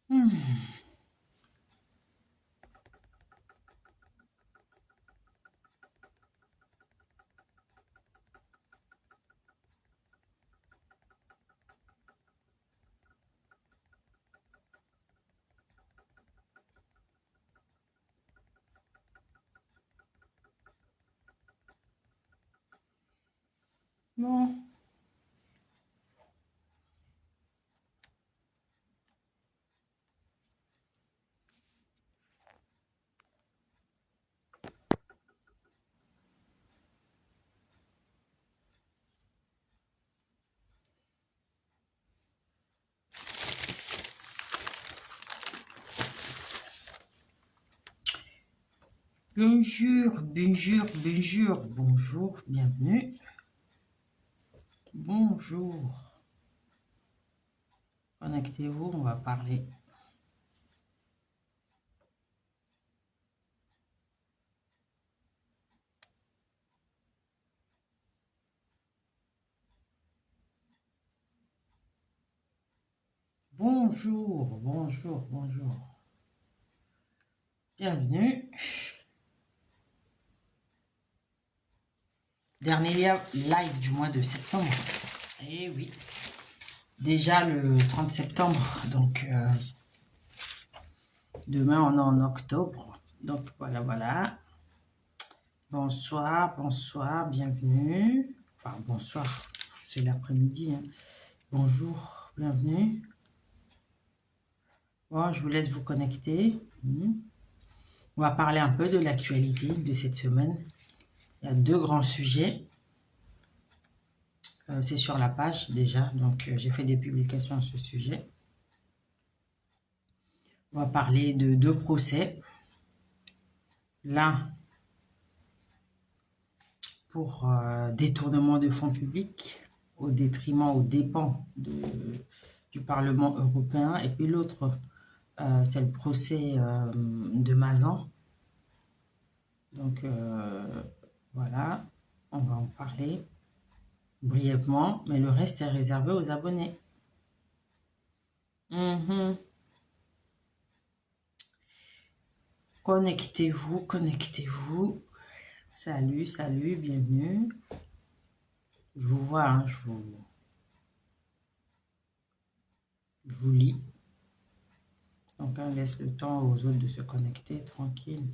Hmm. Bon. Bonjour, bonjour, bonjour, bonjour, bienvenue. Bonjour. Connectez-vous, on va parler. Bonjour, bonjour, bonjour. Bienvenue. Dernier live du mois de septembre. Eh oui. Déjà le 30 septembre, donc demain on est en octobre. Donc voilà, voilà. Bonsoir, bonsoir, bienvenue. Enfin, bonsoir, c'est l'après-midi. Hein. Bonjour, bienvenue. Bon, je vous laisse vous connecter. On va parler un peu de l'actualité de cette semaine. Il y a deux grands sujets. C'est sur la page déjà, donc j'ai fait des publications à ce sujet. On va parler de deux procès. L'un pour détournement de fonds publics au détriment, aux dépens du Parlement européen. Et puis l'autre, c'est le procès de Mazan. Donc voilà, on va en parler brièvement, mais le reste est réservé aux abonnés. Connectez-vous, connectez-vous. Salut, salut, bienvenue. Je vous vois, hein, je vous lis. Donc on laisse le temps aux autres de se connecter, tranquille.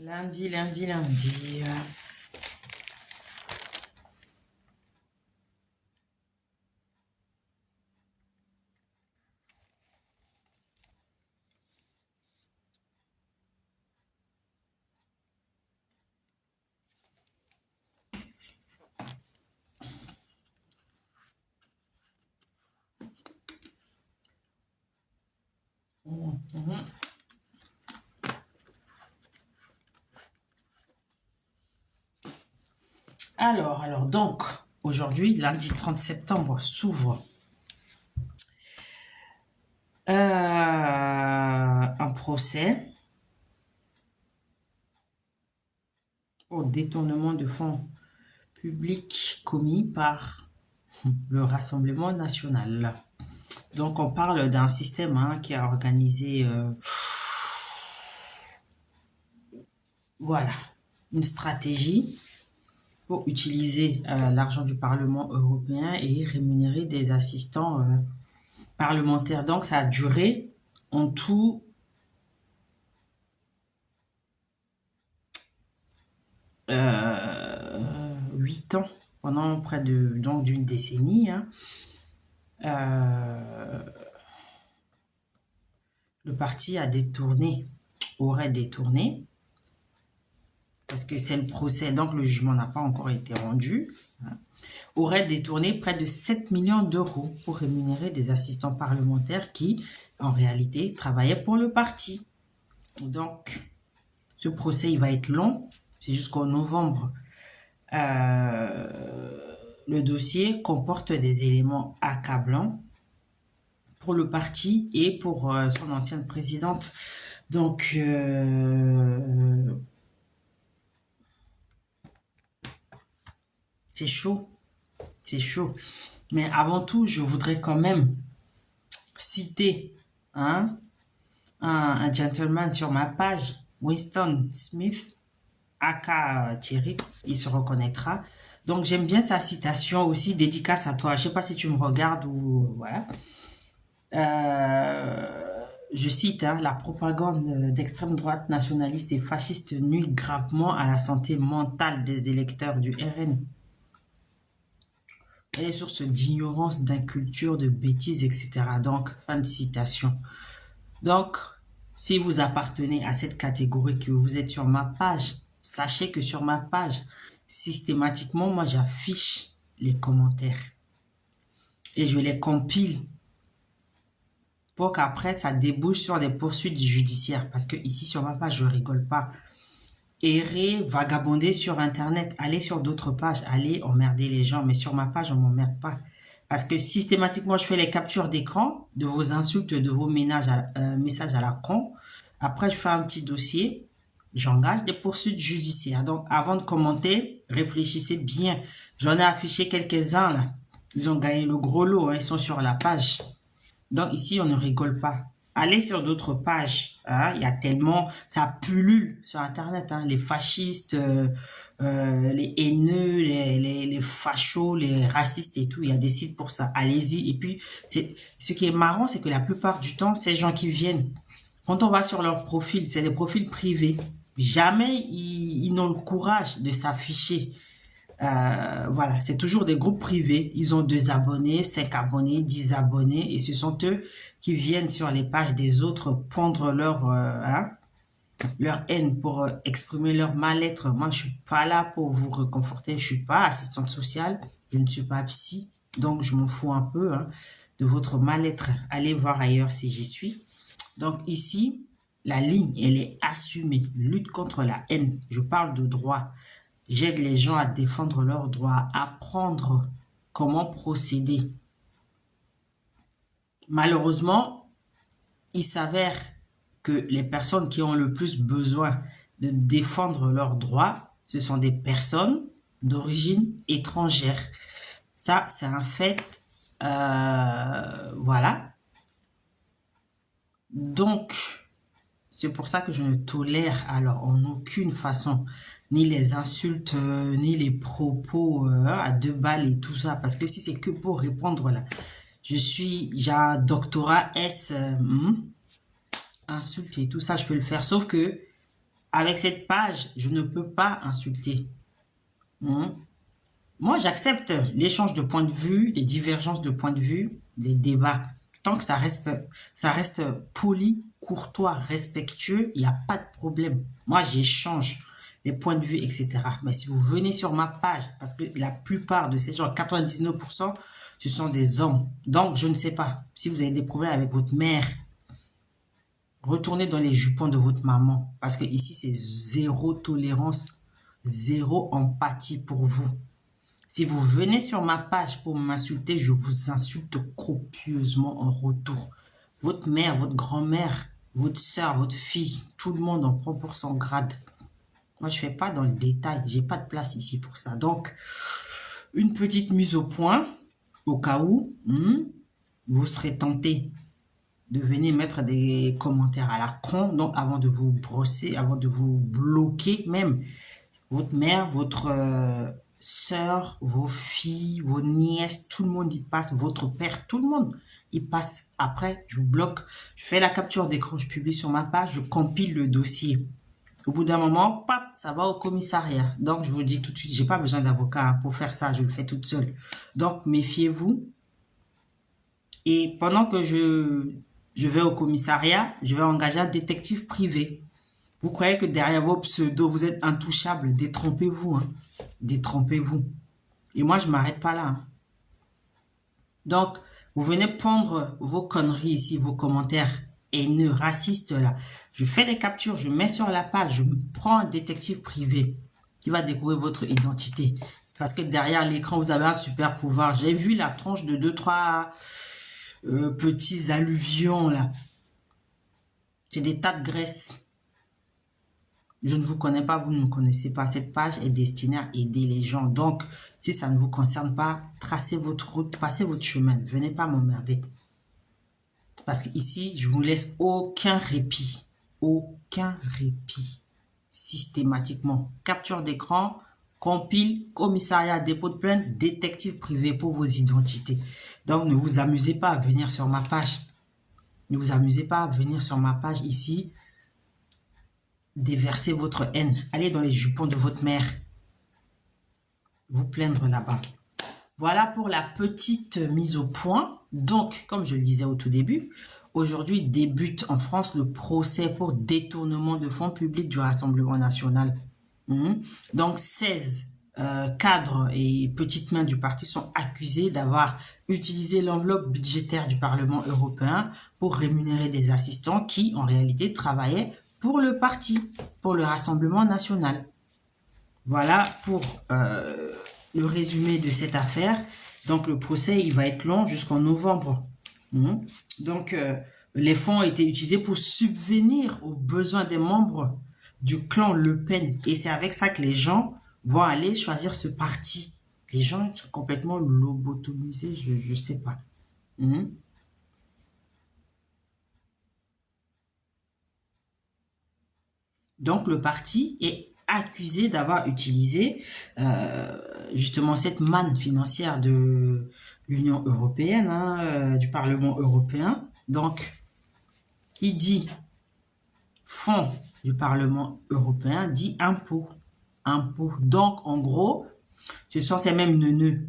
Lundi, lundi, lundi. Alors, donc, aujourd'hui, lundi 30 septembre, s'ouvre un procès pour détournement de fonds publics commis par le Rassemblement national. Donc, on parle d'un système qui a organisé, voilà, une stratégie pour utiliser l'argent du Parlement européen et rémunérer des assistants parlementaires. Donc, ça a duré en tout 8 ans, pendant près d'une décennie. Le parti aurait détourné, parce que c'est le procès, donc le jugement n'a pas encore été rendu, aurait détourné près de 7 millions d'euros pour rémunérer des assistants parlementaires qui, en réalité, travaillaient pour le parti. Donc, Ce procès, il va être long. C'est jusqu'en novembre. Le dossier comporte des éléments accablants pour le parti et pour son ancienne présidente. Donc, c'est chaud. C'est chaud. Mais avant tout, je voudrais quand même citer hein, un gentleman sur ma page, Winston Smith, aka Thierry, il se reconnaîtra. Donc j'aime bien sa citation aussi, dédicace à toi. Je sais pas si tu me regardes ou voilà. Je cite, hein, la propagande d'extrême droite nationaliste et fasciste nuit gravement à la santé mentale des électeurs du RN. Elle est source d'ignorance, d'inculture, de bêtises, etc. Donc, fin de citation. Donc, si vous appartenez à cette catégorie, que vous êtes sur ma page, sachez que sur ma page, systématiquement, moi, j'affiche les commentaires. Et je les compile pour qu'après, ça débouche sur des poursuites judiciaires. Parce que ici, sur ma page, je rigole pas. Errer, vagabonder sur Internet, aller sur d'autres pages, aller emmerder les gens. Mais sur ma page, on m'emmerde pas. Parce que systématiquement, je fais les captures d'écran de vos insultes, de vos messages à la con. Après, je fais un petit dossier. J'engage des poursuites judiciaires. Donc, avant de commenter, réfléchissez bien. J'en ai affiché quelques-uns là. Ils ont gagné le gros lot. Hein, ils sont sur la page. Donc, ici, on ne rigole pas. Allez sur d'autres pages. Hein, il y a tellement... Ça pullule sur Internet. Hein, les fascistes... les haineux, les fachos, les racistes et tout. Il y a des sites pour ça. Allez-y. Et puis, ce qui est marrant, c'est que la plupart du temps, ces gens qui viennent, quand on va sur leur profil, c'est des profils privés. Jamais ils n'ont le courage de s'afficher. Voilà, c'est toujours des groupes privés. Ils ont 2 abonnés, 5 abonnés, 10 abonnés. Et ce sont eux qui viennent sur les pages des autres pondre leur haine, pour exprimer leur mal-être. Moi, je suis pas là pour vous réconforter. Je suis pas assistante sociale. Je ne suis pas psy. Donc, je m'en fous un peu hein, de votre mal-être. Allez voir ailleurs si j'y suis. Donc, ici, la ligne, elle est assumée. Lutte contre la haine. Je parle de droit. J'aide les gens à défendre leurs droits, à apprendre comment procéder. Malheureusement, il s'avère que les personnes qui ont le plus besoin de défendre leurs droits, ce sont des personnes d'origine étrangère. Ça, c'est un fait. Voilà. Donc, c'est pour ça que je ne tolère alors en aucune façon ni les insultes, ni les propos à 2 balles et tout ça. Parce que si c'est que pour répondre là, j'ai un doctorat S, insulter et tout ça, je peux le faire. Sauf que avec cette page, je ne peux pas insulter. Moi, j'accepte l'échange de points de vue, les divergences de points de vue, les débats. Tant que ça reste poli, courtois, respectueux, il n'y a pas de problème. Moi, j'échange les points de vue, etc. Mais si vous venez sur ma page, parce que la plupart de ces gens, 99%, ce sont des hommes. Donc, je ne sais pas. Si vous avez des problèmes avec votre mère, retournez dans les jupons de votre maman. Parce que ici, c'est zéro tolérance, zéro empathie pour vous. Si vous venez sur ma page pour m'insulter, je vous insulte copieusement en retour. Votre mère, votre grand-mère, votre soeur, votre fille, tout le monde en prend pour son grade. Moi, je ne fais pas dans le détail. J'ai pas de place ici pour ça. Donc, une petite mise au point, au cas où vous serez tenté de venir mettre des commentaires à la con. Donc, avant de vous brosser, avant de vous bloquer même, votre mère, votre sœur, vos filles, vos nièces, tout le monde y passe, votre père, tout le monde y passe. Après, je vous bloque, je fais la capture d'écran, je publie sur ma page, je compile le dossier. Au bout d'un moment, pap, ça va au commissariat. Donc, je vous dis tout de suite, j'ai pas besoin d'avocat pour faire ça, je le fais toute seule. Donc, méfiez-vous. Et pendant que je vais au commissariat, je vais engager un détective privé. Vous croyez que derrière vos pseudos, vous êtes intouchables. Détrompez-vous. Hein. Détrompez-vous. Et moi, je ne m'arrête pas là. Hein. Donc, vous venez pondre vos conneries ici, vos commentaires. haineux, raciste là. Je fais des captures, je mets sur la page, je prends un détective privé qui va découvrir votre identité. Parce que derrière l'écran, vous avez un super pouvoir. J'ai vu la tronche de 2-3 petits alluvions là. C'est des tas de graisse. Je ne vous connais pas, vous ne me connaissez pas. Cette page est destinée à aider les gens. Donc, si ça ne vous concerne pas, tracez votre route, passez votre chemin. Venez pas m'emmerder. Parce qu'ici, je vous laisse aucun répit. Aucun répit. Systématiquement. Capture d'écran, compile, commissariat, dépôt de plainte, détective privé pour vos identités. Donc, ne vous amusez pas à venir sur ma page. Ne vous amusez pas à venir sur ma page ici. Déverser votre haine. Allez dans les jupons de votre mère. Vous plaindre là-bas. Voilà pour la petite mise au point. Donc, comme je le disais au tout début, aujourd'hui débute en France le procès pour détournement de fonds publics du Rassemblement national. Donc, 16 cadres et petites mains du parti sont accusés d'avoir utilisé l'enveloppe budgétaire du Parlement européen pour rémunérer des assistants qui, en réalité, travaillaient pour le parti, pour le Rassemblement national. Voilà pour le résumé de cette affaire. Donc, le procès, il va être long jusqu'en novembre. Donc, les fonds ont été utilisés pour subvenir aux besoins des membres du clan Le Pen. Et c'est avec ça que les gens vont aller choisir ce parti. Les gens sont complètement lobotomisés, je sais pas. Donc, le parti est accusé d'avoir utilisé justement cette manne financière de l'Union européenne, du Parlement européen. Donc, qui dit fonds du Parlement européen dit impôt. Impôt. Donc, en gros, ce sont ces mêmes neuneux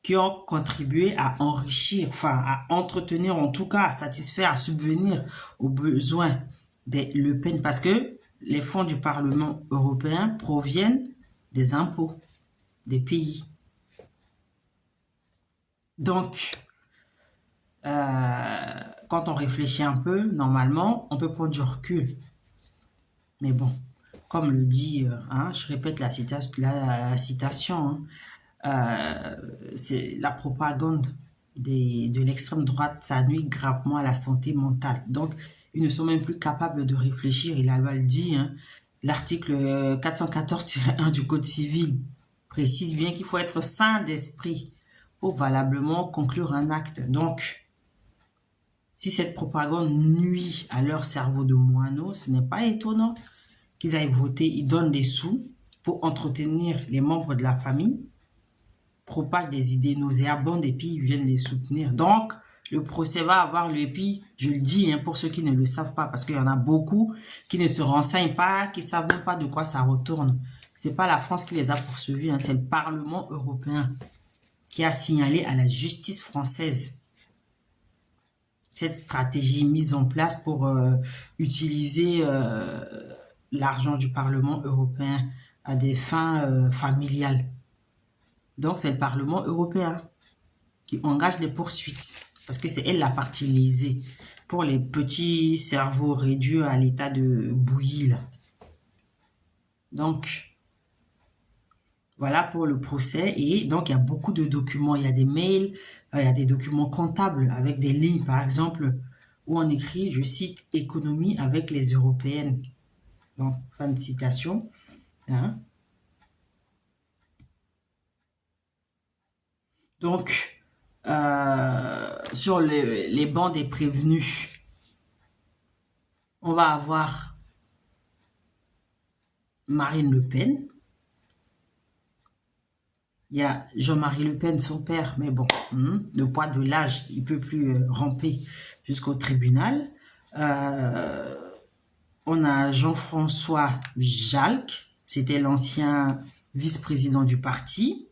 qui ont contribué à enrichir, enfin, à entretenir, en tout cas, à satisfaire, à subvenir aux besoins des Le Pen, parce que les fonds du Parlement européen proviennent des impôts des pays. Donc, quand on réfléchit un peu, normalement, on peut prendre du recul. Mais bon, comme le dit, je répète la citation, c'est la propagande de l'extrême droite, ça nuit gravement à la santé mentale. Donc, ils ne sont même plus capables de réfléchir. Et la loi le dit, l'article 414-1 du Code civil précise bien qu'il faut être sain d'esprit pour valablement conclure un acte. Donc, si cette propagande nuit à leur cerveau de moineau, ce n'est pas étonnant qu'ils aillent voter. Ils donnent des sous pour entretenir les membres de la famille, propagent des idées nauséabondes et puis ils viennent les soutenir. Donc, le procès va avoir lieu. Et puis, je le dis pour ceux qui ne le savent pas, parce qu'il y en a beaucoup qui ne se renseignent pas, qui ne savent même pas de quoi ça retourne. C'est pas la France qui les a poursuivis, c'est le Parlement européen qui a signalé à la justice française cette stratégie mise en place pour utiliser l'argent du Parlement européen à des fins familiales. Donc, c'est le Parlement européen qui engage les poursuites. Parce que c'est elle la partie lésée. Pour les petits cerveaux réduits à l'état de bouillie, là. Donc, voilà pour le procès. Et donc, il y a beaucoup de documents. Il y a des mails, il y a des documents comptables avec des lignes, par exemple, où on écrit, je cite, « économie avec les européennes ». Donc, fin de citation. Donc, sur les bancs des prévenus, on va avoir Marine Le Pen. Il y a Jean-Marie Le Pen, son père, mais bon, le poids de l'âge, il peut plus ramper jusqu'au tribunal. On a Jean-François Jalc, c'était l'ancien vice-président du parti.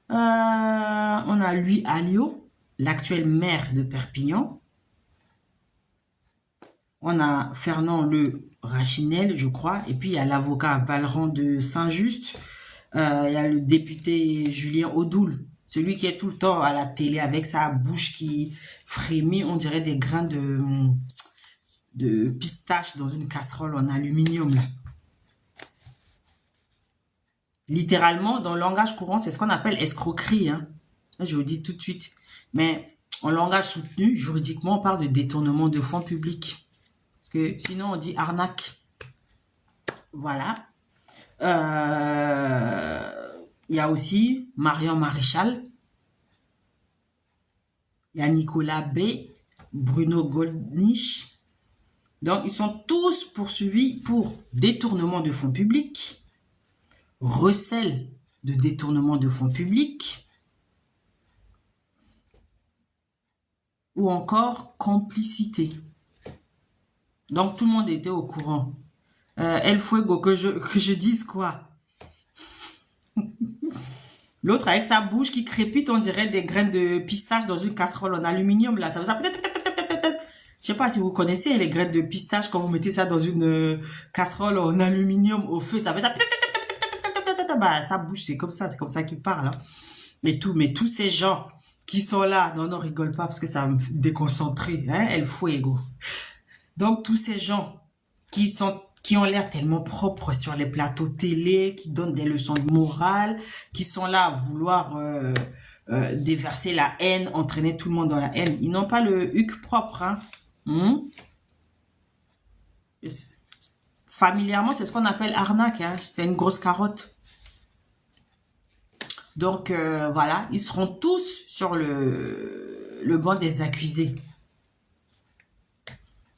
On a Louis Alliot, l'actuel maire de Perpignan. On a Fernand Le Rachinel, je crois. Et puis, il y a l'avocat Valran de Saint-Just. Il y a le député Julien Audoul. Celui qui est tout le temps à la télé avec sa bouche qui frémit, on dirait des grains de pistache dans une casserole en aluminium, là. Littéralement, dans le langage courant, c'est ce qu'on appelle escroquerie, hein. Je vous le dis tout de suite. Mais en langage soutenu, juridiquement, on parle de détournement de fonds publics. Parce que sinon, on dit arnaque. Voilà. Il y a aussi Marion Maréchal. Il y a Nicolas B, Bruno Gollnisch. Donc, ils sont tous poursuivis pour détournement de fonds publics, recel de détournement de fonds publics, ou encore complicité. Donc, tout le monde était au courant. El Fuego, que je dise quoi? L'autre avec sa bouche qui crépite, on dirait des graines de pistache dans une casserole en aluminium, là. Ça fait ça. Je sais pas si vous connaissez les graines de pistache, quand vous mettez ça dans une casserole en aluminium au feu, ça fait ça. Bah, sa bouche, c'est comme ça qu'il parle, hein. Et tout, mais tous ces gens qui sont là, non, rigole pas parce que ça va me déconcentrer, hein, El Fuego. Donc, tous ces gens qui ont l'air tellement propres sur les plateaux télé, qui donnent des leçons de morale, qui sont là à vouloir déverser la haine, entraîner tout le monde dans la haine. Ils n'ont pas le huc propre, hein. Familièrement, c'est ce qu'on appelle arnaque, hein. C'est une grosse carotte. Donc, voilà, ils seront tous sur le banc des accusés.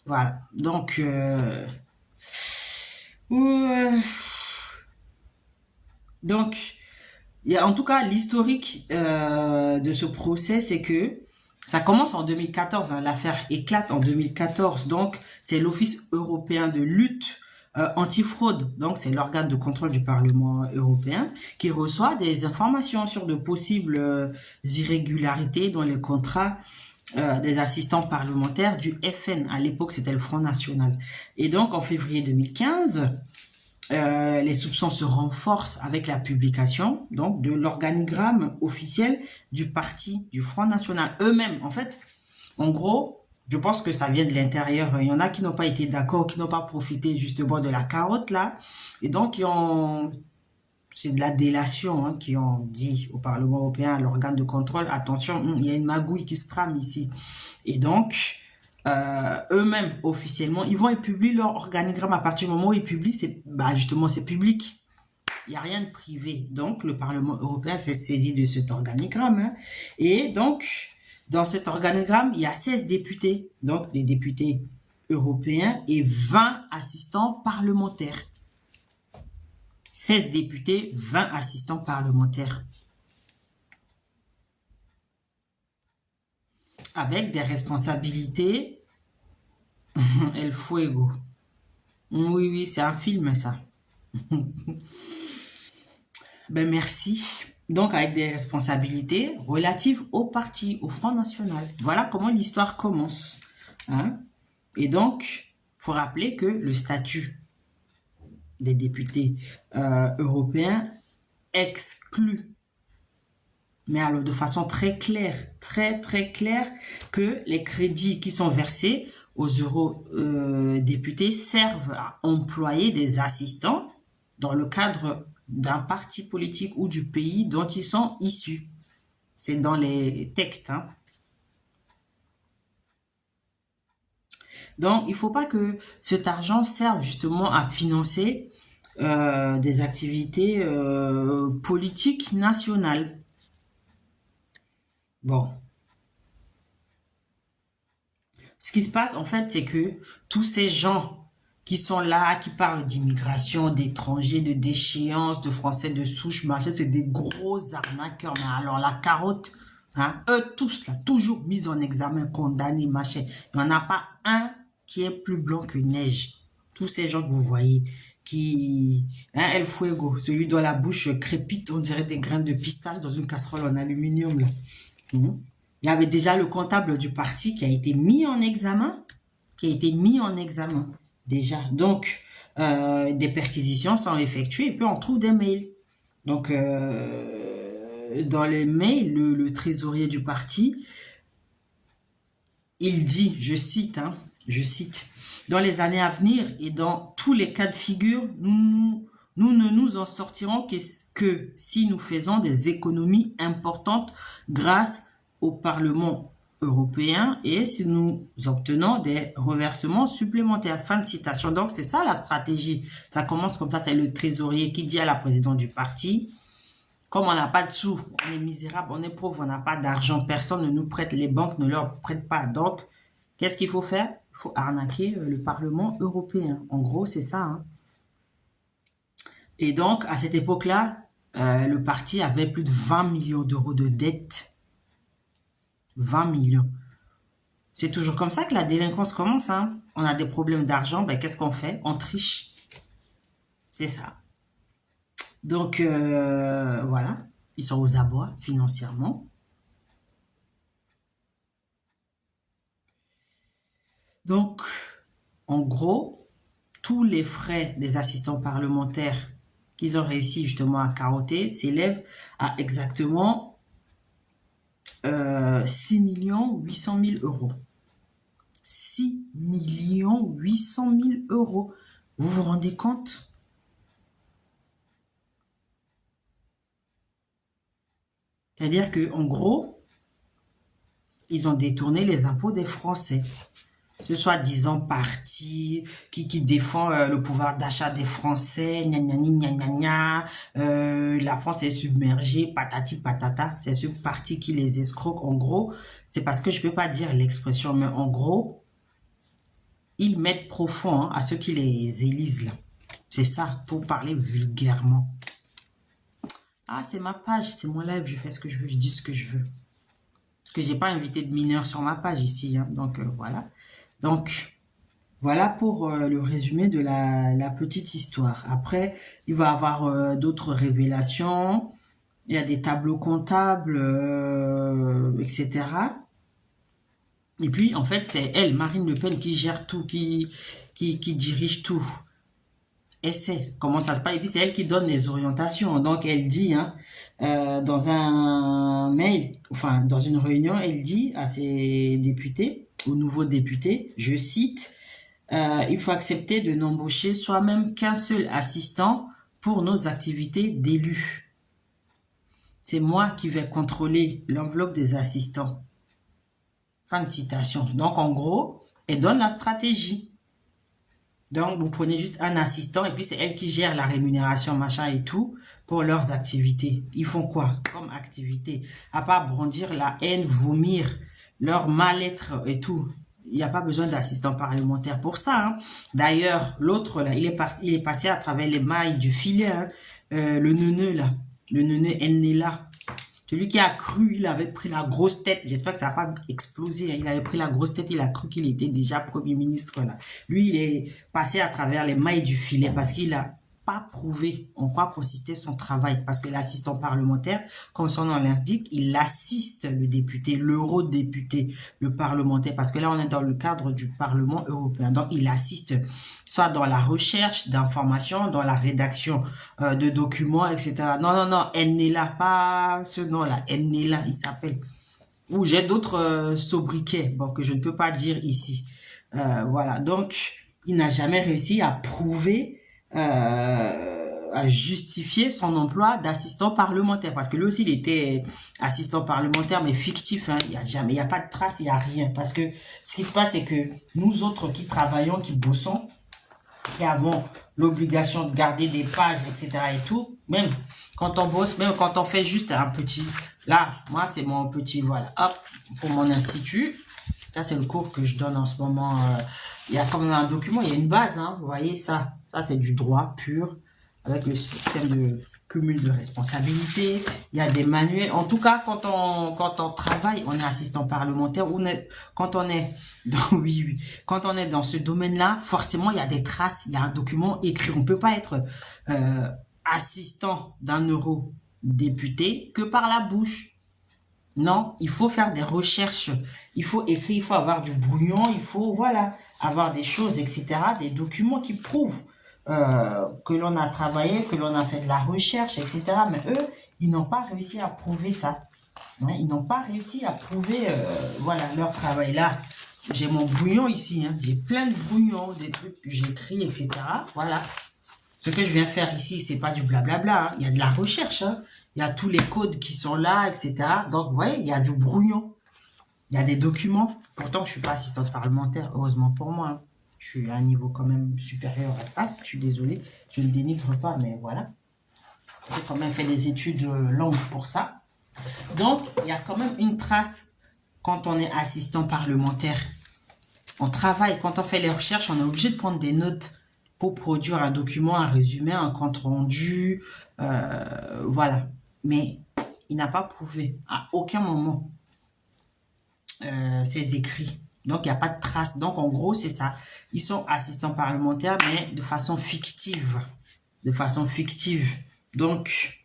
Voilà, donc... donc, il y a en tout cas l'historique de ce procès, c'est que ça commence en 2014, hein, l'affaire éclate en 2014, donc c'est l'Office européen de lutte antifraude, donc c'est l'organe de contrôle du Parlement européen qui reçoit des informations sur de possibles irrégularités dans les contrats des assistants parlementaires du FN. À l'époque, c'était le Front National. Et donc, en février 2015, les soupçons se renforcent avec la publication donc de l'organigramme officiel du parti du Front National. Eux-mêmes, en fait, en gros, je pense que ça vient de l'intérieur. Il y en a qui n'ont pas été d'accord, qui n'ont pas profité justement de la carotte là, et donc c'est de la délation, hein, qui ont dit au Parlement européen, à l'organe de contrôle, attention, il y a une magouille qui se trame ici. Et donc, eux-mêmes, officiellement, ils vont et publient leur organigramme. À partir du moment où ils publient, justement, c'est public. Il n'y a rien de privé. Donc, le Parlement européen s'est saisi de cet organigramme, hein. Et donc, dans cet organigramme, il y a 16 députés, donc des députés européens et 20 assistants parlementaires. 16 députés, 20 assistants parlementaires. Avec des responsabilités. El Fuego. Oui, c'est un film, ça. Ben, merci. Donc, avec des responsabilités relatives au parti, au Front National. Voilà comment l'histoire commence, hein? Et donc, il faut rappeler que le statut des députés européens exclut, mais alors de façon très claire, très claire, que les crédits qui sont versés aux eurodéputés servent à employer des assistants dans le cadre d'un parti politique ou du pays dont ils sont issus. C'est dans les textes, hein. Donc, il ne faut pas que cet argent serve justement à financer des activités politiques nationales. Bon. Ce qui se passe, en fait, c'est que tous ces gens qui sont là, qui parlent d'immigration, d'étrangers, de déchéance, de Français de souche, machin, c'est des gros arnaqueurs. Mais alors, la carotte, hein, eux tous, là, toujours mis en examen, condamnés, machin. Il n'y en a pas un qui est plus blanc que neige. Tous ces gens que vous voyez, qui... Hein, El Fuego, celui dont la bouche crépite, on dirait des graines de pistache dans une casserole en aluminium, là. Il y avait déjà le comptable du parti qui a été mis en examen, déjà. Donc, des perquisitions sont effectuées et puis on trouve des mails. Donc, dans les mails, le trésorier du parti, il dit, je cite, dans les années à venir et dans tous les cas de figure, nous ne nous en sortirons que si nous faisons des économies importantes grâce au Parlement européen et si nous obtenons des reversements supplémentaires. Fin de citation. Donc, c'est ça la stratégie. Ça commence comme ça. C'est le trésorier qui dit à la présidente du parti, comme on n'a pas de sous, on est misérable, on est pauvre, on n'a pas d'argent, personne ne nous prête, les banques ne leur prêtent pas. Donc, qu'est-ce qu'il faut faire? Il faut arnaquer le Parlement européen. En gros, c'est ça. Hein. Et donc, à cette époque-là, le parti avait plus de 20 millions d'euros de dettes. 20 millions. C'est toujours comme ça que la délinquance commence. Hein. On a des problèmes d'argent, ben, qu'est-ce qu'on fait? On triche. C'est ça. Donc, voilà. Ils sont aux abois financièrement. Donc, en gros, tous les frais des assistants parlementaires qu'ils ont réussi justement à carotter s'élèvent à exactement 6 800 000 euros. 6 800 000 euros. Vous vous rendez compte? C'est-à-dire qu'en gros, ils ont détourné les impôts des Français. Ce soi-disant parti qui défend le pouvoir d'achat des Français, gna gna gna gna gna, la France est submergée, patati patata. C'est ce parti qui les escroque. En gros, c'est parce que je peux pas dire l'expression, mais en gros, ils mettent profond hein, à ceux qui les élisent là. C'est ça, pour parler vulgairement. Ah, c'est ma page, c'est mon live, je fais ce que je veux, je dis ce que je veux. Parce que j'ai pas invité de mineurs sur ma page ici, hein, donc voilà. Donc, voilà pour le résumé de la petite histoire. Après, il va y avoir d'autres révélations. Il y a des tableaux comptables, etc. Et puis, en fait, c'est elle, Marine Le Pen, qui gère tout, qui dirige tout. Elle sait comment ça se passe. Et puis, c'est elle qui donne les orientations. Donc, elle dit, hein, dans un mail, enfin, dans une réunion, elle dit à ses députés, aux nouveaux députés, je cite, il faut accepter de n'embaucher soi-même qu'un seul assistant pour nos activités d'élus. C'est moi qui vais contrôler l'enveloppe des assistants. Fin de citation. Donc, en gros, elle donne la stratégie. Donc, vous prenez juste un assistant et puis c'est elle qui gère la rémunération, machin et tout pour leurs activités. Ils font quoi comme activité? À part brandir la haine, vomir, leur mal-être et tout. Il n'y a pas besoin d'assistant parlementaire pour ça. Hein. D'ailleurs, l'autre, là, il est passé à travers les mailles du filet. Hein. Le neuneu, là. Le neuneu Ennela. Celui qui a cru, il avait pris la grosse tête. J'espère que ça n'a pas explosé. Hein. Il avait pris la grosse tête. Il a cru qu'il était déjà Premier ministre. Là. Lui, il est passé à travers les mailles du filet parce qu'il a pas prouvé en quoi consistait son travail. Parce que l'assistant parlementaire, comme son nom l'indique, il assiste le député, l'eurodéputé, le parlementaire. Parce que là, on est dans le cadre du Parlement européen. Donc, il assiste soit dans la recherche d'informations, dans la rédaction de documents, etc. Non, non, non, Ennela, pas ce nom-là. Ennela, il s'appelle. Ou j'ai d'autres sobriquets, bon, que je ne peux pas dire ici. Voilà, donc, il n'a jamais réussi à prouver à justifier son emploi d'assistant parlementaire parce que lui aussi il était assistant parlementaire mais fictif hein. Il y a pas de trace, il n'y a rien parce que ce qui se passe c'est que nous autres qui travaillons, qui bossons, qui avons l'obligation de garder des pages etc et tout, même quand on bosse, même quand on fait juste un petit, là moi c'est mon petit, voilà, hop, pour mon institut, ça c'est le cours que je donne en ce moment. Il y a quand même un document, il y a une base, hein, vous voyez ça. Ça, c'est du droit pur, avec le système de cumul de responsabilité. Il y a des manuels. En tout cas, quand on travaille, on est assistant parlementaire, quand on est dans, oui, quand on est dans ce domaine-là, forcément, il y a des traces, il y a un document écrit. On ne peut pas être assistant d'un eurodéputé que par la bouche. Non, il faut faire des recherches, il faut écrire, il faut avoir du brouillon, il faut, voilà, avoir des choses, etc., des documents qui prouvent que l'on a travaillé, que l'on a fait de la recherche, etc. Mais eux, ils n'ont pas réussi à prouver ça. Hein, ils n'ont pas réussi à prouver, voilà, leur travail. Là, j'ai mon brouillon ici. Hein, j'ai plein de brouillons, des trucs que j'écris, etc. Voilà. Ce que je viens faire ici, c'est pas du blablabla. Hein. Il y a de la recherche. Hein. Il y a tous les codes qui sont là, etc. Donc, vous voyez, il y a du brouillon. Il y a des documents. Pourtant, je suis pas assistante parlementaire, heureusement pour moi. Hein. Je suis à un niveau quand même supérieur à ça. Je suis désolé, je ne dénigre pas, mais voilà. J'ai quand même fait des études longues pour ça. Donc, il y a quand même une trace quand on est assistant parlementaire. On travaille, quand on fait les recherches, on est obligé de prendre des notes pour produire un document, un résumé, un compte rendu, voilà. Mais il n'a pas prouvé à aucun moment ses écrits. Donc, il n'y a pas de trace. Donc, en gros, c'est ça. Ils sont assistants parlementaires, mais de façon fictive. De façon fictive. Donc,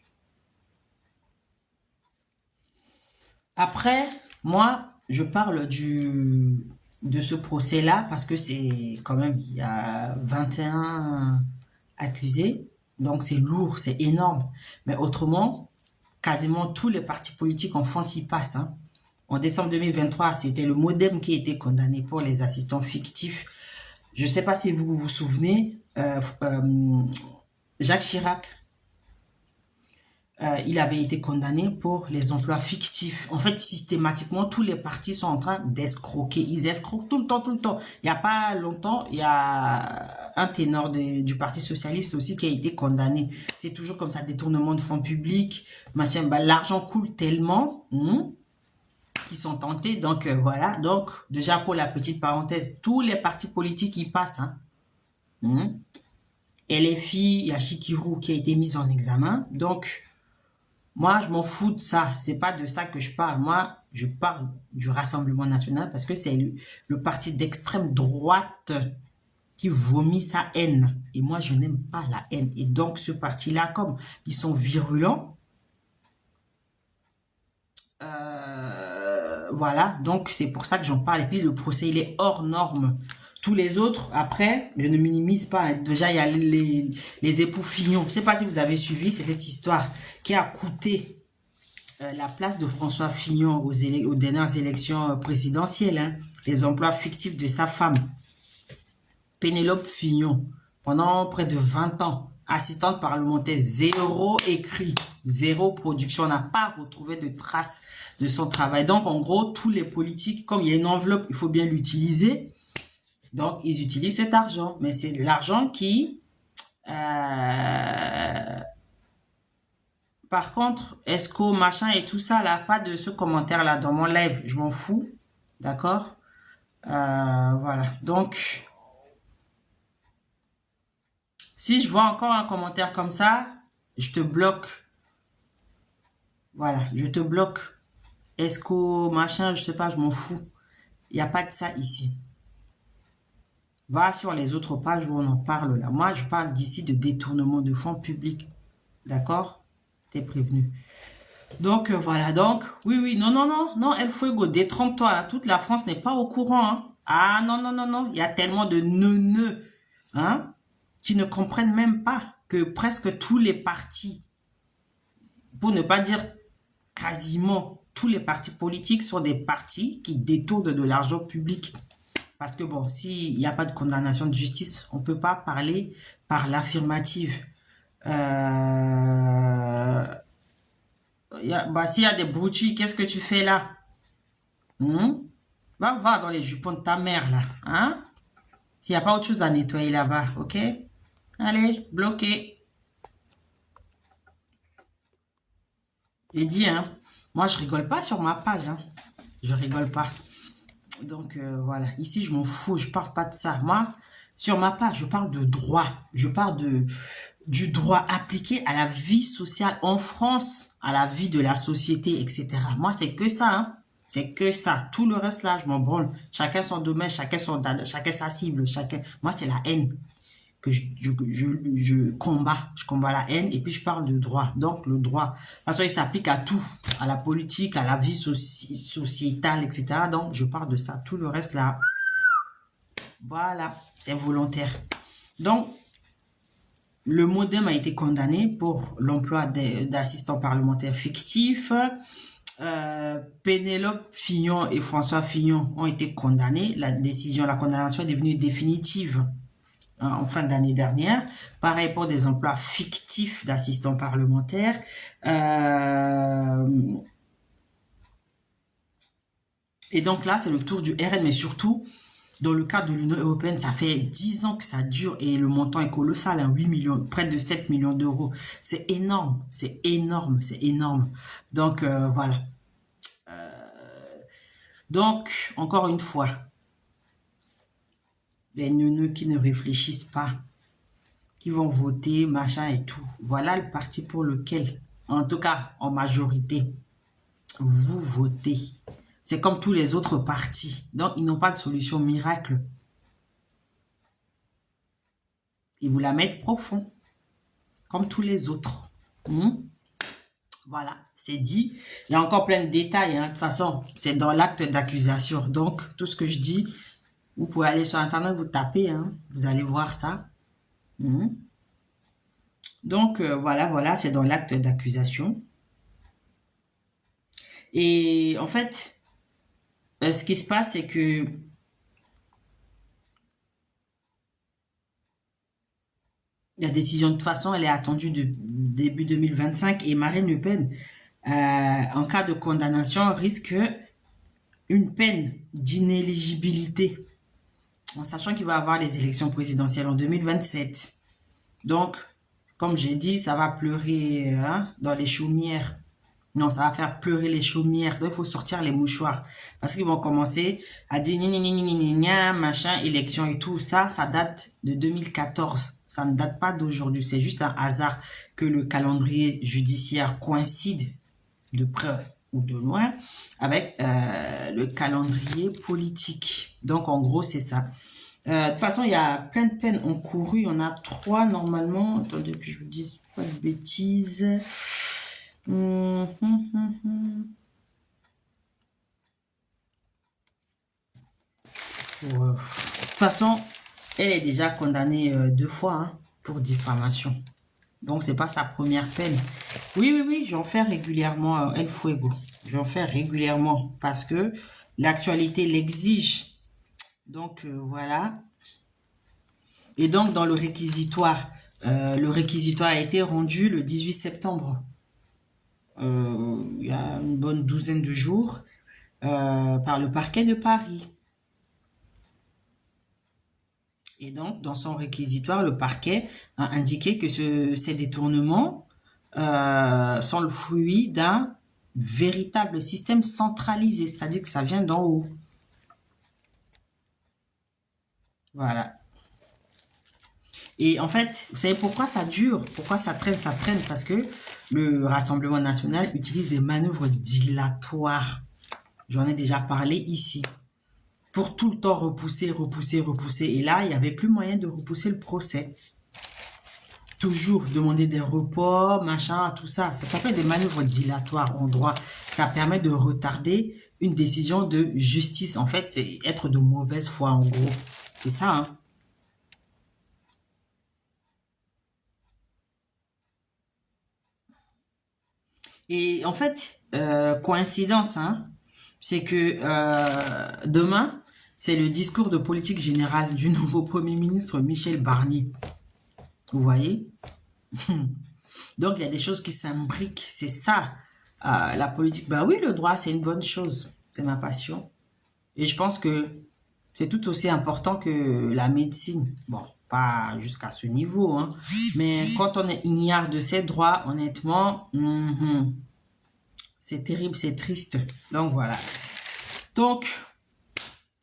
après, moi, je parle de ce procès-là parce que c'est quand même, il y a 21 accusés. Donc, c'est lourd, c'est énorme. Mais autrement, quasiment tous les partis politiques en France y passent. Hein. En décembre 2023, c'était le MoDem qui a été condamné pour les assistants fictifs. Je ne sais pas si vous vous souvenez, Jacques Chirac, il avait été condamné pour les emplois fictifs. En fait, systématiquement, tous les partis sont en train d'escroquer. Ils escroquent tout le temps, tout le temps. Il n'y a pas longtemps, il y a un ténor du Parti Socialiste aussi qui a été condamné. C'est toujours comme ça, détournement de fonds publics, machin. Bah, l'argent coule tellement qu'ils sont tentés. Donc, voilà. Donc, déjà pour la petite parenthèse, tous les partis politiques y passent. Hein. LFI, il y a Chikirou qui a été mis en examen. Donc, moi, je m'en fous de ça. C'est pas de ça que je parle. Moi, je parle du Rassemblement national parce que c'est le parti d'extrême droite qui vomit sa haine. Et moi, je n'aime pas la haine. Et donc, ce parti-là, comme ils sont virulents, voilà. Donc, c'est pour ça que j'en parle. Et puis, le procès, il est hors norme. Tous les autres, après, je ne minimise pas. Déjà, il y a les époux Fillon. Je ne sais pas si vous avez suivi, c'est cette histoire qui a coûté la place de François Fillon aux dernières élections présidentielles. Hein. Les emplois fictifs de sa femme, Pénélope Fillon, pendant près de 20 ans. Assistante parlementaire, zéro écrit, zéro production. On n'a pas retrouvé de traces de son travail. Donc, en gros, tous les politiques, comme il y a une enveloppe, il faut bien l'utiliser. Donc, ils utilisent cet argent. Mais c'est de l'argent qui... Par contre, ESCO, machin et tout ça, là, pas de ce commentaire-là dans mon live. Je m'en fous. D'accord. Voilà. Donc, si je vois encore un commentaire comme ça, je te bloque. Voilà, je te bloque. ESCO, machin, je sais pas, je m'en fous. Il n'y a pas de ça ici. Va sur les autres pages où on en parle là. Moi, je parle d'ici de détournement de fonds publics. D'accord? T'es prévenu. Donc, voilà. Donc, oui, non, El Fuego, détrompe-toi. Hein. Toute la France n'est pas au courant. Hein. Ah, non. Il y a tellement de neuneux, hein, qui ne comprennent même pas que presque tous les partis, pour ne pas dire quasiment tous les partis politiques, sont des partis qui détournent de l'argent public. Parce que bon, s'il n'y a pas de condamnation de justice, on ne peut pas parler par l'affirmative. S'il y a des broutilles, qu'est-ce que tu fais là? Va voir dans les jupons de ta mère là. Hein? S'il n'y a pas autre chose à nettoyer là-bas, ok? Allez, bloqué. J'ai dit, hein. Moi, je rigole pas sur ma page. Hein. Je rigole pas. Donc, voilà. Ici, je m'en fous. Je parle pas de ça. Moi, sur ma page, je parle de droit. Je parle du droit appliqué à la vie sociale en France, à la vie de la société, etc. Moi, c'est que ça. Hein. C'est que ça. Tout le reste, là, je m'en branle. Chacun son domaine, chacun sa cible. Moi, c'est la haine que je combats. Je combats la haine et puis je parle de droit. Donc, le droit, de toute façon, il s'applique à tout. À la politique, à la vie sociétale, etc. Donc, je parle de ça. Tout le reste, là, voilà, c'est volontaire. Donc, le MODEM a été condamné pour l'emploi d'assistants parlementaires fictifs. Pénélope Fillon et François Fillon ont été condamnés. La condamnation est devenue définitive en fin d'année dernière. Pareil pour des emplois fictifs d'assistants parlementaires. Et donc là, c'est le tour du RN, mais surtout, dans le cadre de l'Union européenne, ça fait 10 ans que ça dure et le montant est colossal, hein, 8 millions, près de 7 millions d'euros. C'est énorme, c'est énorme, c'est énorme. Donc, voilà. Donc, encore une fois, les neuneux qui ne réfléchissent pas, qui vont voter, machin et tout. Voilà le parti pour lequel, en tout cas, en majorité, vous votez. C'est comme tous les autres partis. Donc, ils n'ont pas de solution miracle. Ils vous la mettent profond, comme tous les autres. Voilà, c'est dit. Il y a encore plein de détails. Hein. De toute façon, c'est dans l'acte d'accusation. Donc, tout ce que je dis, vous pouvez aller sur Internet, vous tapez. Hein. Vous allez voir ça. Donc, voilà, c'est dans l'acte d'accusation. Et en fait, ce qui se passe, c'est que la décision, de toute façon, elle est attendue de début 2025 et Marine Le Pen, en cas de condamnation, risque une peine d'inéligibilité, en sachant qu'il va y avoir les élections présidentielles en 2027. Donc, comme j'ai dit, ça va pleurer hein, dans les chaumières. Non, ça va faire pleurer les chaumières. Donc, il faut sortir les mouchoirs. Parce qu'ils vont commencer à dire machin, élection et tout. Ça date de 2014. Ça ne date pas d'aujourd'hui. C'est juste un hasard que le calendrier judiciaire coïncide de près ou de loin avec le calendrier politique. Donc, en gros, c'est ça. De toute façon, il y a plein de peines encourues. Il y en a 3 normalement. Attendez que je vous dise pas de bêtises. De toute façon, elle est déjà condamnée 2 fois hein, pour diffamation. Donc, c'est pas sa première peine. Oui, j'en fais régulièrement El Fuego. J'en fais régulièrement parce que l'actualité l'exige. Donc, voilà. Et donc, dans le réquisitoire a été rendu le 18 septembre. Il y a une bonne douzaine de jours par le parquet de Paris. Et donc, dans son réquisitoire, le parquet a indiqué que ces détournements sont le fruit d'un véritable système centralisé, c'est-à-dire que ça vient d'en haut. Voilà. Et en fait, vous savez pourquoi ça dure? Pourquoi ça traîne? Ça traîne parce que le Rassemblement national utilise des manœuvres dilatoires. J'en ai déjà parlé ici. Pour tout le temps repousser. Et là, il n'y avait plus moyen de repousser le procès. Toujours demander des reports, machin, tout ça. Ça s'appelle des manœuvres dilatoires en droit. Ça permet de retarder une décision de justice. En fait, c'est être de mauvaise foi, en gros. C'est ça, hein. Et en fait, coïncidence, hein, c'est que demain, c'est le discours de politique générale du nouveau Premier ministre Michel Barnier. Vous voyez? Donc, il y a des choses qui s'imbriquent. C'est ça, la politique. Bah oui, le droit, c'est une bonne chose. C'est ma passion. Et je pense que c'est tout aussi important que la médecine. Bon, pas jusqu'à ce niveau, hein. Mais quand on est ignare de ses droits, honnêtement, c'est terrible, c'est triste. Donc, voilà. Donc,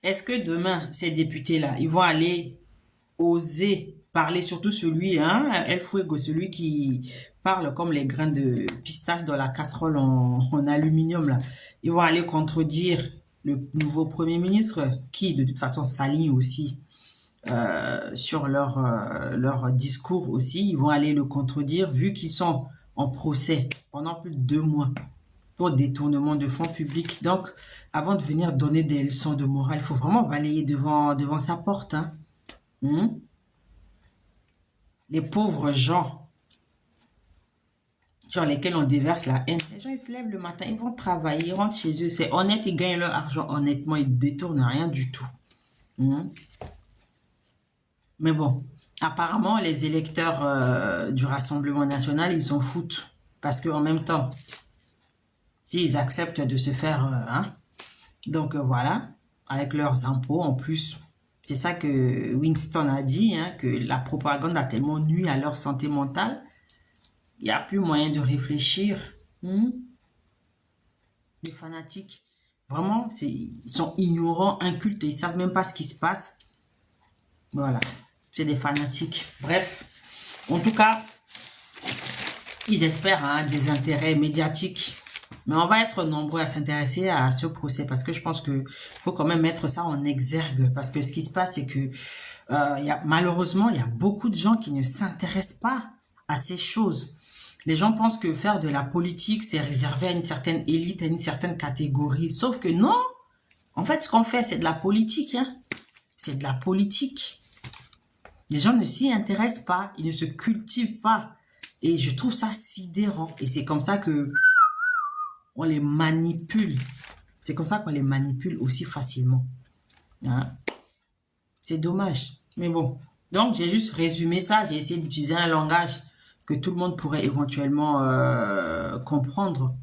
est-ce que demain, ces députés-là, ils vont aller oser parler, surtout celui, hein, El Fuego, celui qui parle comme les grains de pistache dans la casserole en aluminium, là. Ils vont aller contredire le nouveau Premier ministre, qui, de toute façon, s'aligne aussi sur leur discours aussi. Ils vont aller le contredire, vu qu'ils sont en procès pendant plus de 2 mois pour détournement de fonds publics. Donc, avant de venir donner des leçons de morale, il faut vraiment balayer devant sa porte. Hein. les pauvres gens sur lesquels on déverse la haine. Les gens, ils se lèvent le matin, ils vont travailler, ils rentrent chez eux. C'est honnête, ils gagnent leur argent honnêtement, ils ne détournent rien du tout. Mhm. Mais bon, apparemment, les électeurs du Rassemblement national, ils s'en foutent. Parce qu'en même temps, s'ils acceptent de se faire... hein, donc voilà, avec leurs impôts en plus. C'est ça que Winston a dit, hein, que la propagande a tellement nui à leur santé mentale. Il n'y a plus moyen de réfléchir. Les fanatiques, vraiment, ils sont ignorants, incultes, ils ne savent même pas ce qui se passe. Voilà, c'est des fanatiques. Bref, en tout cas, ils espèrent hein, des intérêts médiatiques. Mais on va être nombreux à s'intéresser à ce procès parce que je pense qu'il faut quand même mettre ça en exergue. Parce que ce qui se passe, c'est que malheureusement, il y a beaucoup de gens qui ne s'intéressent pas à ces choses. Les gens pensent que faire de la politique, c'est réservé à une certaine élite, à une certaine catégorie. Sauf que non. En fait, ce qu'on fait, c'est de la politique. Hein. C'est de la politique. Les gens ne s'y intéressent pas. Ils ne se cultivent pas. Et je trouve ça sidérant. Et c'est comme ça que on les manipule. C'est comme ça qu'on les manipule aussi facilement. Hein? C'est dommage. Mais bon. Donc, j'ai juste résumé ça. J'ai essayé d'utiliser un langage que tout le monde pourrait éventuellement comprendre.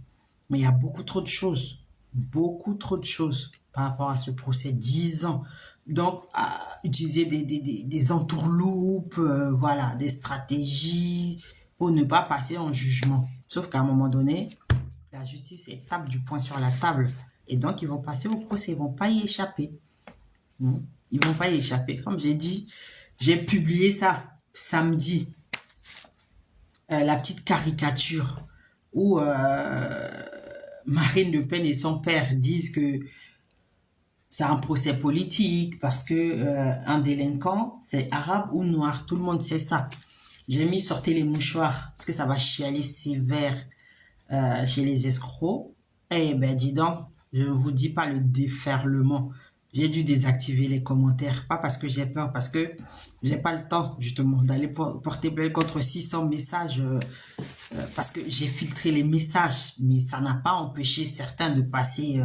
Mais il y a beaucoup trop de choses. Beaucoup trop de choses par rapport à ce procès. 10 ans. Donc, à utiliser des entourloupes, voilà, des stratégies pour ne pas passer en jugement. Sauf qu'à un moment donné, la justice tape du poing sur la table. Et donc, ils vont passer au procès. Ils ne vont pas y échapper. Ils ne vont pas y échapper. Comme j'ai dit, j'ai publié ça samedi. La petite caricature où Marine Le Pen et son père disent que c'est un procès politique parce que un délinquant, c'est arabe ou noir. Tout le monde sait ça. J'ai mis sortez les mouchoirs parce que ça va chialer sévère chez les escrocs. Eh ben, dis donc, je ne vous dis pas le déferlement. J'ai dû désactiver les commentaires. Pas parce que j'ai peur, parce que j'ai pas le temps, justement, d'aller porter plainte contre 600 messages. Parce que j'ai filtré les messages. Mais ça n'a pas empêché certains de passer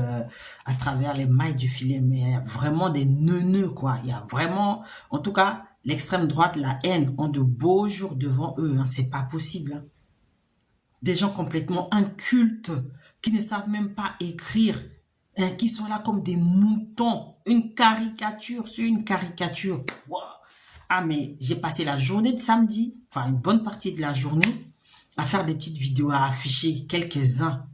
à travers les mailles du filet. Mais il y a vraiment des neuneux, quoi. Il y a vraiment... En tout cas, l'extrême droite, la haine, ont de beaux jours devant eux. Hein. C'est pas possible. Hein. Des gens complètement incultes, qui ne savent même pas écrire, hein, qui sont là comme des moutons, une caricature sur une caricature. Wow. Ah mais j'ai passé la journée de samedi, enfin une bonne partie de la journée, à faire des petites vidéos, à afficher quelques-uns.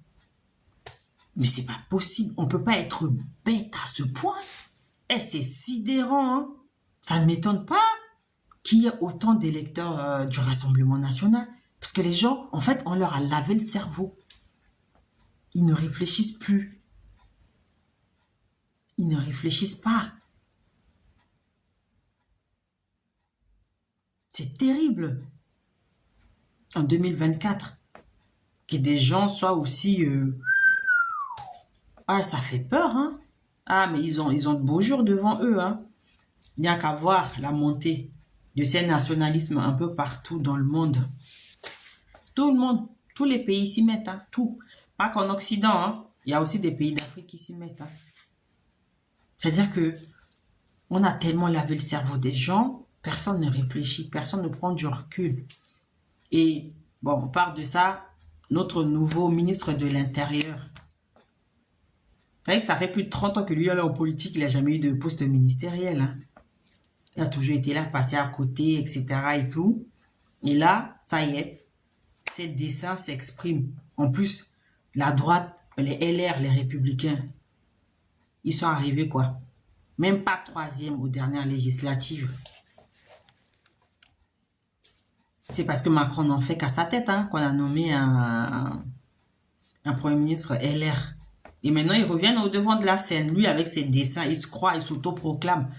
Mais c'est pas possible, on peut pas être bête à ce point. Et c'est sidérant, hein. Ça ne m'étonne pas qu'il y ait autant d'électeurs du Rassemblement national. Parce que les gens, en fait, on leur a lavé le cerveau. Ils ne réfléchissent plus. Ils ne réfléchissent pas. C'est terrible. En 2024, que des gens soient aussi... Ah, ça fait peur, hein. Ah, mais ils ont de beaux jours devant eux, hein. Il n'y a qu'à voir la montée de ces nationalismes un peu partout dans le monde. Tout le monde, tous les pays s'y mettent, hein, tout. Pas qu'en Occident, hein. Il y a aussi des pays d'Afrique qui s'y mettent. Hein. C'est-à-dire que on a tellement lavé le cerveau des gens, personne ne réfléchit, personne ne prend du recul. Et bon, on parle de ça, notre nouveau ministre de l'Intérieur. Vous savez que ça fait plus de 30 ans que lui, il est en politique, il n'a jamais eu de poste ministériel. Hein. Il a toujours été là, passé à côté, etc. et tout. Et là, ça y est, ses dessins s'expriment. En plus, la droite, les LR, les Républicains, ils sont arrivés quoi? Même pas troisième aux dernières législatives. C'est parce que Macron n'en fait qu'à sa tête hein, qu'on a nommé un Premier ministre LR. Et maintenant, ils reviennent au devant de la scène. Lui, avec ses dessins, il se croit, il s'autoproclame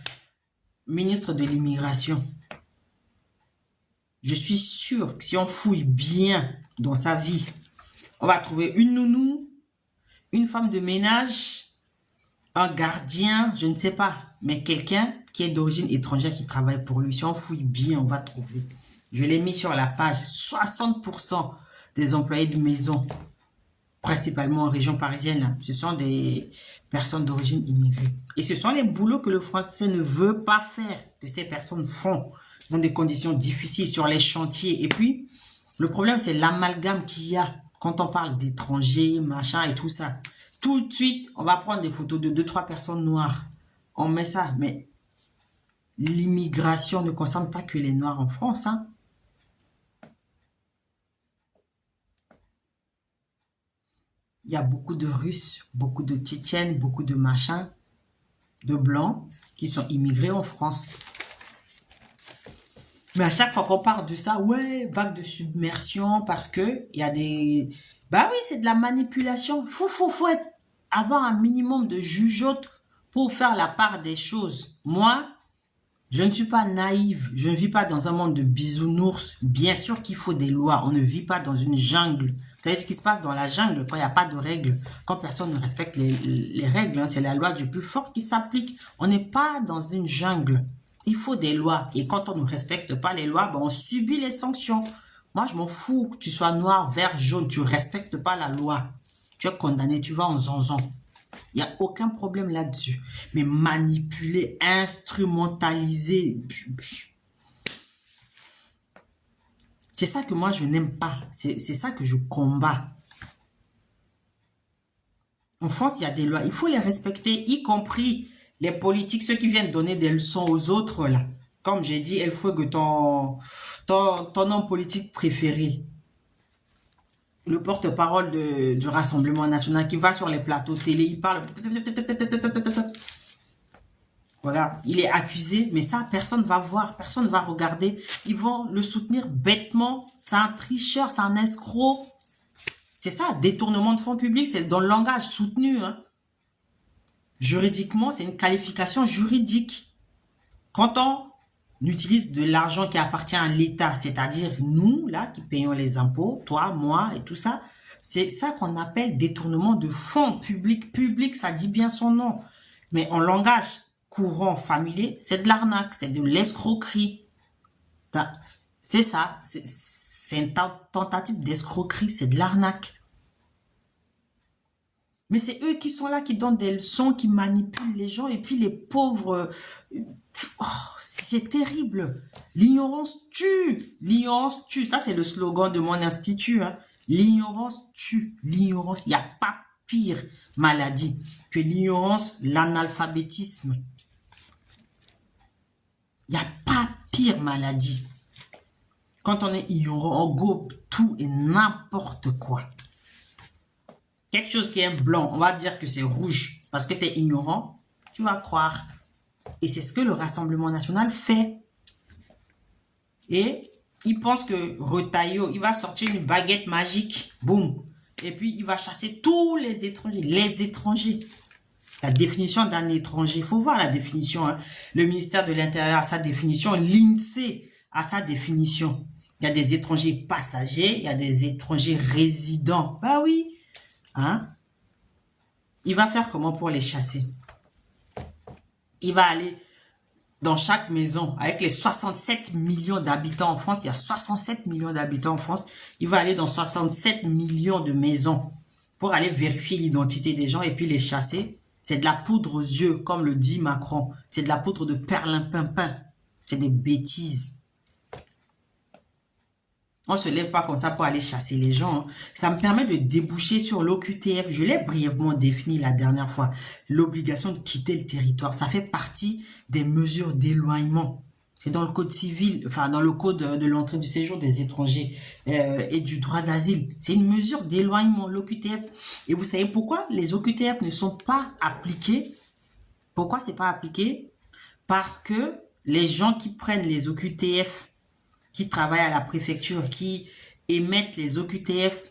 ministre de l'immigration. Je suis sûr que si on fouille bien dans sa vie, on va trouver une nounou, une femme de ménage, un gardien, je ne sais pas, mais quelqu'un qui est d'origine étrangère qui travaille pour lui. Si on fouille bien, on va trouver. Je l'ai mis sur la page. 60% des employés de maison, principalement en région parisienne, là, ce sont des personnes d'origine immigrée. Et ce sont les boulots que le français ne veut pas faire, que ces personnes font dans des conditions difficiles sur les chantiers. Et puis, le problème, c'est l'amalgame qu'il y a quand on parle d'étrangers, machin et tout ça. Tout de suite, on va prendre des photos de 2-3 personnes noires. On met ça, mais l'immigration ne concerne pas que les Noirs en France, hein. Il y a beaucoup de Russes, beaucoup de Tchétchènes, beaucoup de machins, de Blancs qui sont immigrés en France. Mais à chaque fois qu'on parle de ça, ouais, vague de submersion, parce que il y a des... Bah oui, c'est de la manipulation. Faut avoir un minimum de jugeote pour faire la part des choses. Moi, je ne suis pas naïve. Je ne vis pas dans un monde de bisounours. Bien sûr qu'il faut des lois. On ne vit pas dans une jungle. Vous savez ce qui se passe dans la jungle quand il n'y a pas de règles, quand personne ne respecte les règles, hein, c'est la loi du plus fort qui s'applique. On n'est pas dans une jungle. Il faut des lois. Et quand on ne respecte pas les lois, ben on subit les sanctions. Moi, je m'en fous que tu sois noir, vert, jaune. Tu ne respectes pas la loi. Tu es condamné, tu vas en zonzon. Il n'y a aucun problème là-dessus. Mais manipuler, instrumentaliser, c'est ça que moi je n'aime pas. C'est ça que je combats. En France, il y a des lois. Il faut les respecter, y compris les politiques, ceux qui viennent donner des leçons aux autres, là. Comme j'ai dit, El Fuego, ton homme politique préféré, le porte-parole du Rassemblement national qui va sur les plateaux télé, il parle. Voilà, il est accusé, mais ça, personne va voir, personne va regarder. Ils vont le soutenir bêtement. C'est un tricheur, c'est un escroc. C'est ça, détournement de fonds publics, c'est dans le langage soutenu, hein. Juridiquement, c'est une qualification juridique. Quand on utilise de l'argent qui appartient à l'État, c'est-à-dire nous, là, qui payons les impôts, toi, moi et tout ça, c'est ça qu'on appelle détournement de fonds publics. Public, ça dit bien son nom. Mais en langage courant, familier, c'est de l'arnaque, c'est de l'escroquerie. C'est ça, c'est une tentative d'escroquerie, c'est de l'arnaque. Mais c'est eux qui sont là, qui donnent des leçons, qui manipulent les gens. Et puis les pauvres... oh, c'est terrible. L'ignorance tue. L'ignorance tue. Ça, c'est le slogan de mon institut, hein. L'ignorance tue. L'ignorance. Il n'y a pas pire maladie que l'ignorance, l'analphabétisme. Il n'y a pas pire maladie. Quand on est ignorant, on gobe tout et n'importe quoi. Quelque chose qui est blanc, on va dire que c'est rouge. Parce que tu es ignorant, tu vas croire. Et c'est ce que le Rassemblement national fait. Et il pense que Retailleau, il va sortir une baguette magique. Boum. Et puis, il va chasser tous les étrangers. Les étrangers. La définition d'un étranger. Il faut voir la définition, hein. Le ministère de l'Intérieur a sa définition. L'INSEE a sa définition. Il y a des étrangers passagers. Il y a des étrangers résidents. Bah oui. Hein? Il va faire comment pour les chasser? Il va aller dans chaque maison, avec les 67 millions d'habitants en France, il y a 67 millions d'habitants en France, il va aller dans 67 millions de maisons pour aller vérifier l'identité des gens et puis les chasser. C'est de la poudre aux yeux, comme le dit Macron. C'est de la poudre de perlimpinpin. C'est des bêtises. On ne se lève pas comme ça pour aller chasser les gens, hein. Ça me permet de déboucher sur l'OQTF. Je l'ai brièvement défini la dernière fois. L'obligation de quitter le territoire. Ça fait partie des mesures d'éloignement. C'est dans le code civil, enfin dans le code de l'entrée du séjour des étrangers et du droit d'asile. C'est une mesure d'éloignement, l'OQTF. Et vous savez pourquoi les OQTF ne sont pas appliqués? Pourquoi c'est pas appliqué? Parce que les gens qui prennent les OQTF, qui travaillent à la préfecture, qui émettent les OQTF,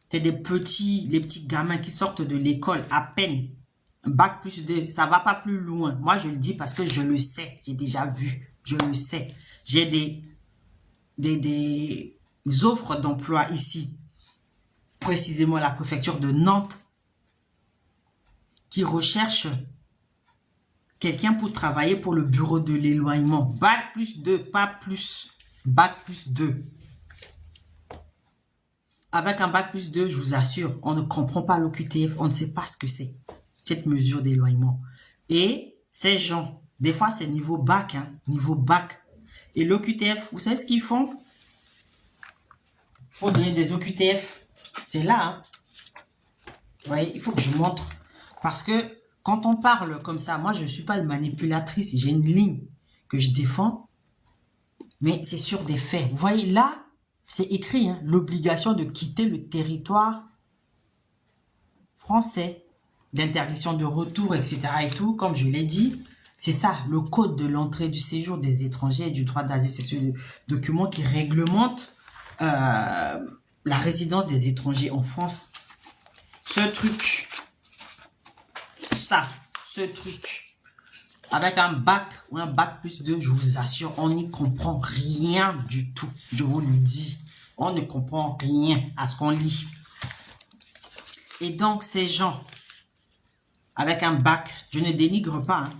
c'est les petits gamins qui sortent de l'école à peine. Bac plus 2, ça va pas plus loin. Moi, je le dis parce que je le sais. J'ai déjà vu. Je le sais. J'ai des offres d'emploi ici. Précisément la préfecture de Nantes qui recherche quelqu'un pour travailler pour le bureau de l'éloignement. Bac plus 2, pas plus. Bac+2. Avec un Bac+2, je vous assure, on ne comprend pas l'OQTF, on ne sait pas ce que c'est, cette mesure d'éloignement. Et ces gens, des fois c'est niveau bac, hein, niveau bac. Et l'OQTF, vous savez ce qu'ils font? Pour donner des OQTF, c'est là, hein. Vous voyez, il faut que je montre. Parce que quand on parle comme ça, moi je ne suis pas une manipulatrice, j'ai une ligne que je défends, mais c'est sur des faits. Vous voyez, là, c'est écrit, hein, l'obligation de quitter le territoire français, l'interdiction de retour, etc. et tout, comme je l'ai dit, c'est ça, le code de l'entrée du séjour des étrangers et du droit d'asile, c'est ce document qui réglemente la résidence des étrangers en France. Ce truc, ce truc, avec un bac ou un Bac+2, je vous assure, on n'y comprend rien du tout. Je vous le dis, on ne comprend rien à ce qu'on lit. Et donc, ces gens, avec un bac, je ne dénigre pas, hein,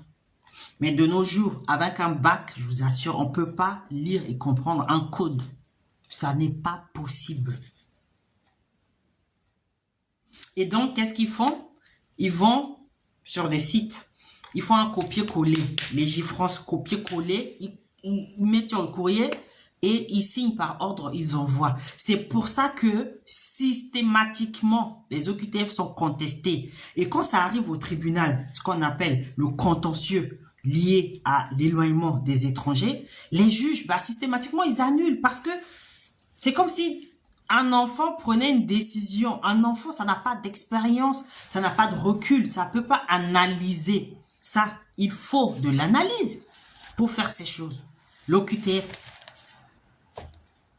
mais de nos jours, avec un bac, je vous assure, on ne peut pas lire et comprendre un code. Ça n'est pas possible. Et donc, qu'est-ce qu'ils font? Ils vont sur des sites. Ils font un copier-coller. Les Gifrance copier-coller. Ils mettent sur le courrier et ils signent par ordre, ils envoient. C'est pour ça que systématiquement, les OQTF sont contestés. Et quand ça arrive au tribunal, ce qu'on appelle le contentieux lié à l'éloignement des étrangers, les juges, systématiquement, ils annulent parce que c'est comme si un enfant prenait une décision. Un enfant, ça n'a pas d'expérience, ça n'a pas de recul, ça ne peut pas analyser. Ça, il faut de l'analyse pour faire ces choses. L'OQTF,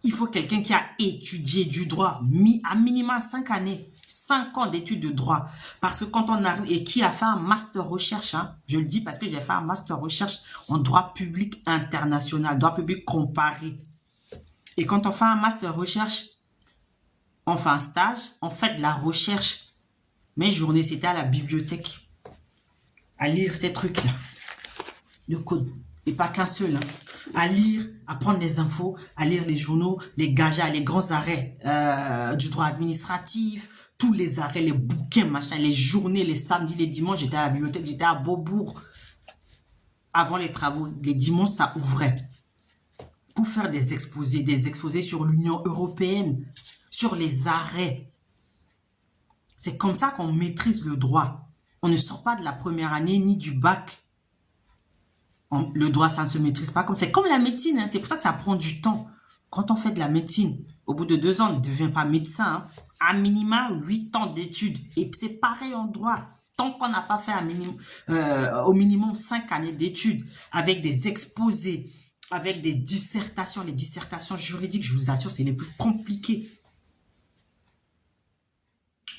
il faut quelqu'un qui a étudié du droit, à minima 5 années, 5 ans d'études de droit. Parce que quand on arrive, et qui a fait un master recherche, hein, je le dis parce que j'ai fait un master recherche en droit public international, droit public comparé. Et quand on fait un master recherche, on fait un stage, on fait de la recherche. Mes journées, c'était à la bibliothèque, à lire ces trucs-là, de code. Et pas qu'un seul, hein. À lire, à prendre les infos, à lire les journaux, les gajas, les grands arrêts du droit administratif, tous les arrêts, les bouquins, machin, les journées, les samedis, les dimanches, j'étais à la bibliothèque, j'étais à Beaubourg. Avant les travaux, les dimanches, ça ouvrait. Pour faire des exposés sur l'Union européenne, sur les arrêts. C'est comme ça qu'on maîtrise le droit. On ne sort pas de la première année ni du bac. Le droit, ça ne se maîtrise pas comme... C'est comme la médecine, hein. C'est pour ça que ça prend du temps. Quand on fait de la médecine, au bout de 2 ans, on ne devient pas médecin, hein. À minima, 8 ans d'études. Et c'est pareil en droit. Tant qu'on n'a pas fait au minimum 5 années d'études, avec des exposés, avec des dissertations, les dissertations juridiques, je vous assure, c'est les plus compliqués.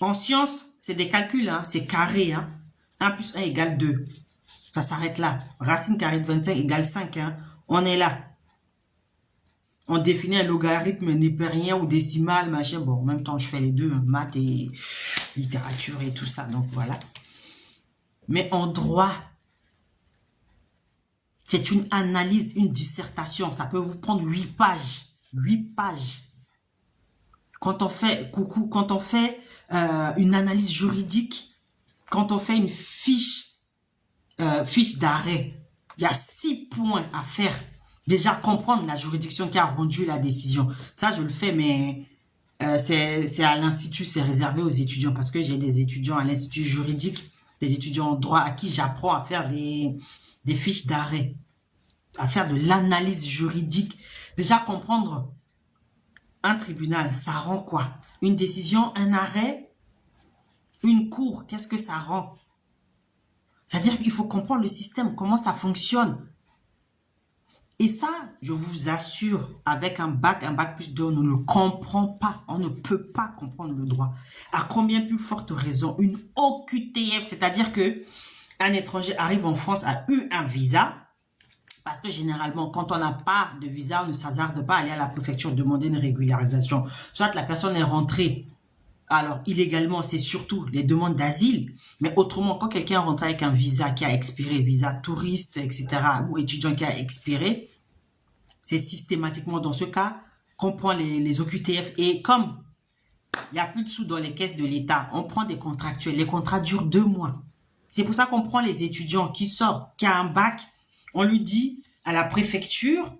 En sciences, c'est des calculs, hein, c'est carré. Hein. 1 plus 1 égale 2. Ça s'arrête là. Racine carrée de 25 égale 5. Hein. On est là. On définit un logarithme népérien ou décimal, machin. Bon, en même temps, je fais les deux, hein, maths et littérature et tout ça. Donc, voilà. Mais en droit, c'est une analyse, une dissertation. Ça peut vous prendre 8 pages. 8 pages. Quand on fait, une analyse juridique, quand on fait une fiche d'arrêt, il y a 6 points à faire. Déjà, comprendre la juridiction qui a rendu la décision. Ça, je le fais, mais c'est à l'institut, c'est réservé aux étudiants. Parce que j'ai des étudiants à l'institut juridique, des étudiants en droit à qui j'apprends à faire des fiches d'arrêt, à faire de l'analyse juridique. Déjà, comprendre un tribunal, ça rend quoi? Une décision, un arrêt, une cour, qu'est-ce que ça rend? C'est-à-dire qu'il faut comprendre le système, comment ça fonctionne. Et ça, je vous assure, avec un Bac+2, on ne le comprend pas. On ne peut pas comprendre le droit. À combien plus forte raison, une OQTF, c'est-à-dire que un étranger arrive en France, a eu un visa, parce que généralement, quand on n'a pas de visa, on ne s'hasarde pas à aller à la préfecture demander une régularisation. Soit la personne est rentrée, alors illégalement, c'est surtout les demandes d'asile. Mais autrement, quand quelqu'un rentre avec un visa qui a expiré, visa touriste, etc., ou étudiant qui a expiré, C'est systématiquement dans ce cas qu'on prend les OQTF. Et comme il n'y a plus de sous dans les caisses de l'État, on prend des contractuels. Les contrats durent 2 mois. C'est pour ça qu'on prend les étudiants qui sortent, qui a un bac. On lui dit à la préfecture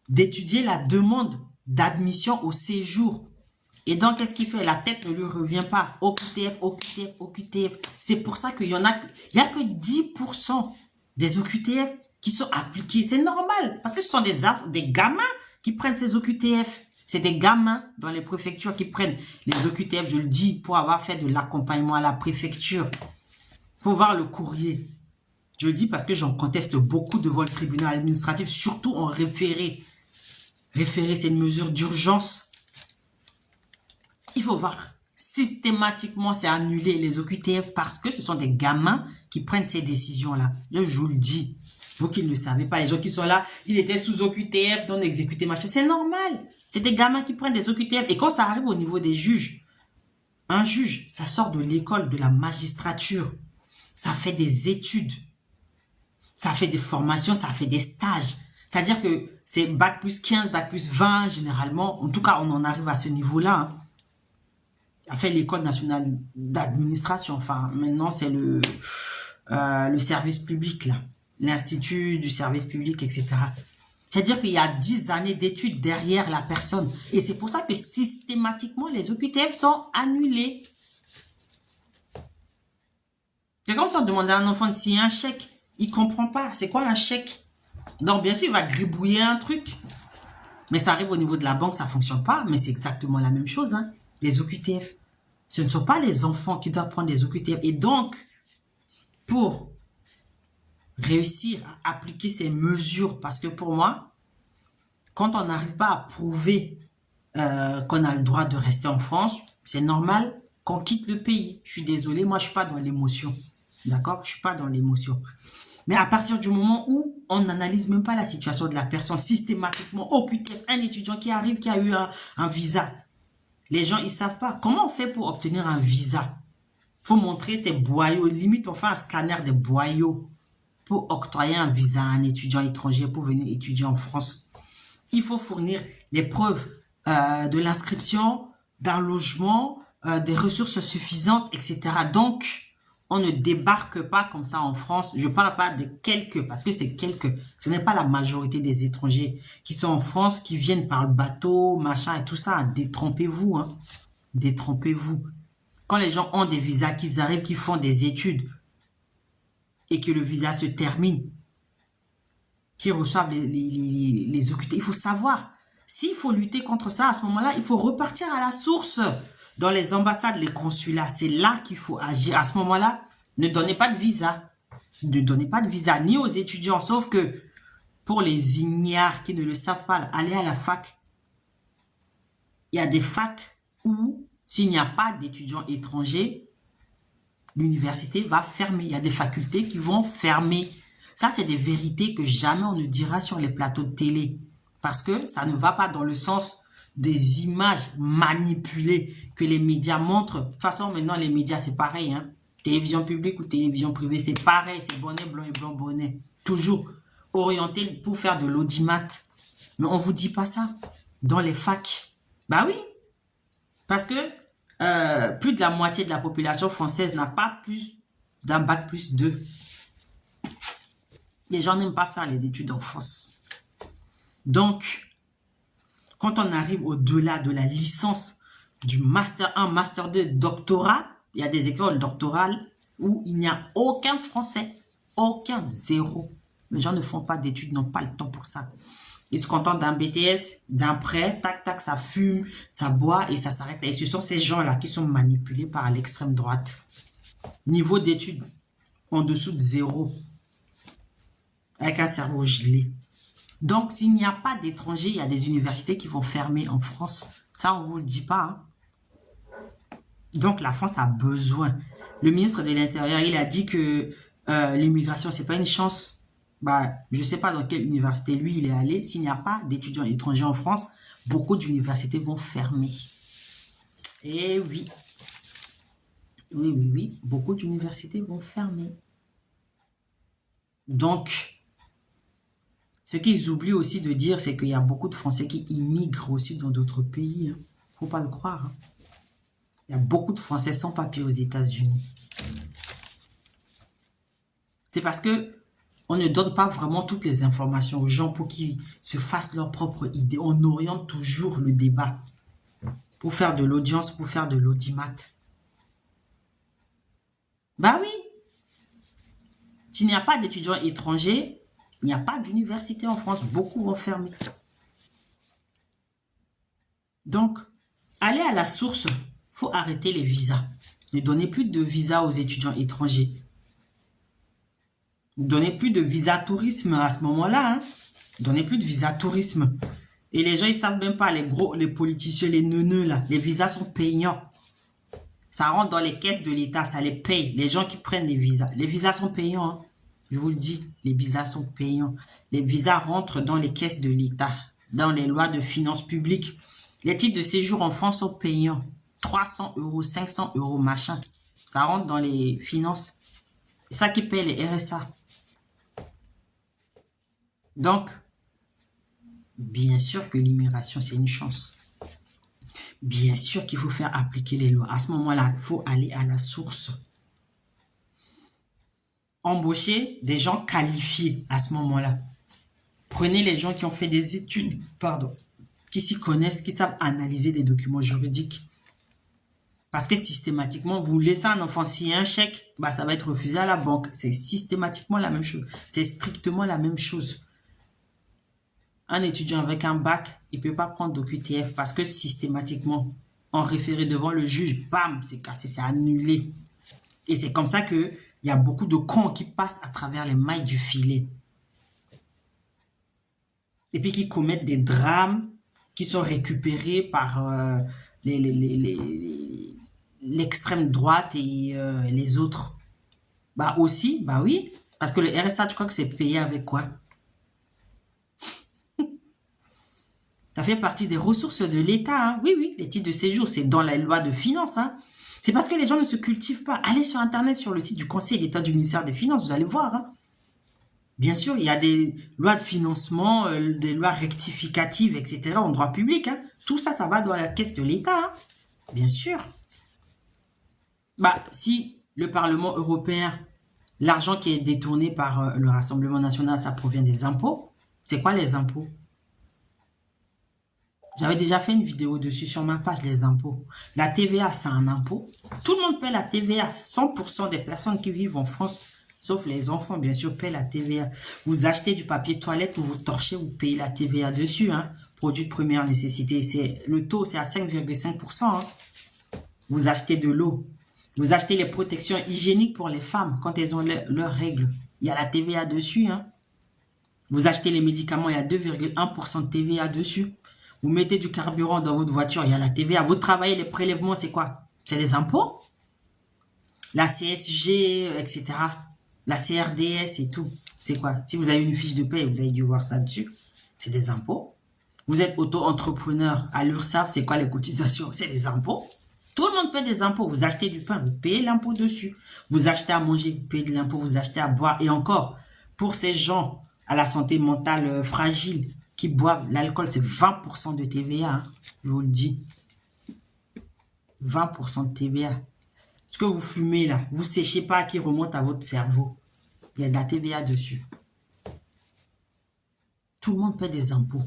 d'étudier la demande d'admission au séjour. Et donc, qu'est-ce qu'il fait? La tête ne lui revient pas. OQTF, OQTF, OQTF. C'est pour ça qu'il y en a, il y a que 10% des OQTF qui sont appliqués. C'est normal. Parce que ce sont des gamins qui prennent ces OQTF. C'est des gamins dans les préfectures qui prennent les OQTF, je le dis, pour avoir fait de l'accompagnement à la préfecture. Faut voir le courrier. Je le dis parce que j'en conteste beaucoup devant le tribunal administratif, surtout en référé. Référé, c'est une mesure d'urgence. Il faut voir. Systématiquement, c'est annulé les OQTF parce que ce sont des gamins qui prennent ces décisions-là. Je vous le dis. Vous qui ne le savez pas, les gens qui sont là, il était sous OQTF, donc exécuté, machin. C'est normal. C'est des gamins qui prennent des OQTF. Et quand ça arrive au niveau des juges, un juge, ça sort de l'école de la magistrature. Ça fait des études. Ça fait des formations, ça fait des stages. C'est-à-dire que c'est bac plus 15, bac plus 20, généralement. En tout cas, on en arrive à ce niveau-là. Hein. A fait l'école nationale d'administration. Enfin, maintenant, c'est le service public, là. L'Institut du service public, etc. C'est-à-dire qu'il y a 10 années d'études derrière la personne. Et c'est pour ça que systématiquement, les OQTF sont annulés. C'est comme si on demandait à un enfant s'il y a un chèque. Il comprend pas. C'est quoi un chèque? Donc, bien sûr, il va gribouiller un truc. Mais ça arrive au niveau de la banque, ça fonctionne pas. Mais c'est exactement la même chose, hein. Les OQTF. Ce ne sont pas les enfants qui doivent prendre les OQTF. Et donc, pour réussir à appliquer ces mesures, parce que pour moi, quand on n'arrive pas à prouver qu'on a le droit de rester en France, c'est normal qu'on quitte le pays. Je suis désolé, moi je suis pas dans l'émotion. D'accord? Je suis pas dans l'émotion. Mais à partir du moment où on n'analyse même pas la situation de la personne systématiquement, OQTF, un étudiant qui arrive, qui a eu un visa, les gens ils savent pas. Comment on fait pour obtenir un visa? Faut montrer ses boyaux. Limite, on fait un scanner des boyaux pour octroyer un visa à un étudiant étranger pour venir étudier en France. Il faut fournir les preuves de l'inscription, d'un logement, des ressources suffisantes, etc. Donc, on ne débarque pas comme ça en France. Je ne parle pas de quelques, parce que c'est quelques. Ce n'est pas la majorité des étrangers qui sont en France, qui viennent par le bateau, machin et tout ça. Détrompez-vous, hein. Détrompez-vous. Quand les gens ont des visas, qu'ils arrivent, qu'ils font des études, et que le visa se termine, qui reçoivent les OQTF. Il faut savoir, s'il faut lutter contre ça, à ce moment-là, il faut repartir à la source. Dans les ambassades, les consulats, c'est là qu'il faut agir. À ce moment-là, ne donnez pas de visa. Ne donnez pas de visa, ni aux étudiants. Sauf que, pour les ignares qui ne le savent pas, aller à la fac, il y a des facs où, s'il n'y a pas d'étudiants étrangers, l'université va fermer. Il y a des facultés qui vont fermer. Ça, c'est des vérités que jamais on ne dira sur les plateaux de télé. Parce que ça ne va pas dans le sens des images manipulées que les médias montrent. De toute façon, maintenant, les médias, c'est pareil. Hein. Télévision publique ou télévision privée, c'est pareil. C'est bonnet blanc et blanc bonnet. Toujours orienté pour faire de l'audimat. Mais on vous dit pas ça. Dans les facs. Bah oui. Parce que plus de la moitié de la population française n'a pas plus d'un bac plus 2. Les gens n'aiment pas faire les études en France. Donc, quand on arrive au-delà de la licence du Master 1, Master 2, doctorat, il y a des écoles doctorales où il n'y a aucun français. Aucun, zéro. Les gens ne font pas d'études, n'ont pas le temps pour ça. Ils se contentent d'un BTS, d'un prêt, tac, tac, ça fume, ça boit et ça s'arrête. Et ce sont ces gens-là qui sont manipulés par l'extrême droite. Niveau d'études, en dessous de 0. Avec un cerveau gelé. Donc, s'il n'y a pas d'étrangers, il y a des universités qui vont fermer en France. Ça, on ne vous le dit pas. Hein. Donc, la France a besoin. Le ministre de l'Intérieur, il a dit que l'immigration, c'est pas une chance. Bah, je ne sais pas dans quelle université lui il est allé. S'il n'y a pas d'étudiants étrangers en France, beaucoup d'universités vont fermer. Et oui. Oui, oui, oui. Beaucoup d'universités vont fermer. Donc, Ce qu'ils oublient aussi de dire, c'est qu'il y a beaucoup de Français qui immigrent aussi dans d'autres pays. Hein. Faut pas le croire. Hein. Il y a beaucoup de Français sans papier aux États-Unis. C'est parce que on ne donne pas vraiment toutes les informations aux gens pour qu'ils se fassent leur propre idée. On oriente toujours le débat pour faire de l'audience, pour faire de l'audimat. Bah oui, s'il n'y a pas d'étudiants étrangers, il n'y a pas d'université en France. Beaucoup vont fermer. Donc, aller à la source, il faut arrêter les visas. Ne donnez plus de visas aux étudiants étrangers. Ne donnez plus de visa tourisme à ce moment-là. Hein. Ne donnez plus de visa tourisme. Et les gens, ils savent même pas, les politiciens, les neuneux, là, les visas sont payants. Ça rentre dans les caisses de l'État, ça les paye. Les gens qui prennent des visas. Les visas sont payants, hein. Je vous le dis, les visas sont payants. Les visas rentrent dans les caisses de l'État, dans les lois de finances publiques. Les titres de séjour en France sont payants. 300 €, 500 €, machin. Ça rentre dans les finances. C'est ça qui paye les RSA. Donc, bien sûr que l'immigration, c'est une chance. Bien sûr qu'il faut faire appliquer les lois. À ce moment-là, il faut aller à la source. Embaucher des gens qualifiés à ce moment-là. Prenez les gens qui ont fait des études, qui s'y connaissent, qui savent analyser des documents juridiques. Parce que systématiquement, vous laissez un enfant signer un chèque, bah, ça va être refusé à la banque. C'est systématiquement la même chose. C'est strictement la même chose. Un étudiant avec un bac, il ne peut pas prendre d'OQTF parce que systématiquement, en référé devant le juge, bam, c'est cassé, c'est annulé. Et c'est comme ça qu'il y a beaucoup de cons qui passent à travers les mailles du filet. Et puis qui commettent des drames qui sont récupérés par l'extrême droite et les autres. Bah aussi, bah oui, parce que le RSA, tu crois que c'est payé avec quoi? Ça fait partie des ressources de l'État. Hein. Oui, oui, les titres de séjour, c'est dans la loi de finances. Hein. C'est parce que les gens ne se cultivent pas. Allez sur Internet, sur le site du Conseil d'État du ministère des Finances, vous allez voir. Hein. Bien sûr, il y a des lois de financement, des lois rectificatives, etc. en droit public. Hein. Tout ça, ça va dans la caisse de l'État. Hein. Bien sûr. Bah, si le Parlement européen, l'argent qui est détourné par le Rassemblement national, ça provient des impôts. C'est quoi les impôts? J'avais déjà fait une vidéo dessus sur ma page, les impôts. La TVA, c'est un impôt. Tout le monde paie la TVA. 100% des personnes qui vivent en France, sauf les enfants, bien sûr, paient la TVA. Vous achetez du papier toilette ou vous torchez, vous payez la TVA dessus. Hein. Produit de première nécessité. Le taux, c'est à 5,5%. Hein. Vous achetez de l'eau. Vous achetez les protections hygiéniques pour les femmes quand elles ont leurs règles. Il y a la TVA dessus. Hein. Vous achetez les médicaments, il y a 2,1% de TVA dessus. Vous mettez du carburant dans votre voiture, il y a la TVA. Vous travaillez, les prélèvements, c'est quoi? C'est des impôts. La CSG, etc. La CRDS et tout. C'est quoi? Si vous avez une fiche de paie, vous avez dû voir ça dessus. C'est des impôts. Vous êtes auto-entrepreneur. À l'URSSAF, c'est quoi les cotisations? C'est des impôts. Tout le monde paie des impôts. Vous achetez du pain, vous payez l'impôt dessus. Vous achetez à manger, vous payez de l'impôt. Vous achetez à boire. Et encore, pour ces gens à la santé mentale fragile, qui boivent l'alcool, c'est 20% de TVA, hein, je vous le dis. 20% de TVA. Ce que vous fumez là, vous séchez pas qui remonte à votre cerveau. Il y a de la TVA dessus. Tout le monde paie des impôts.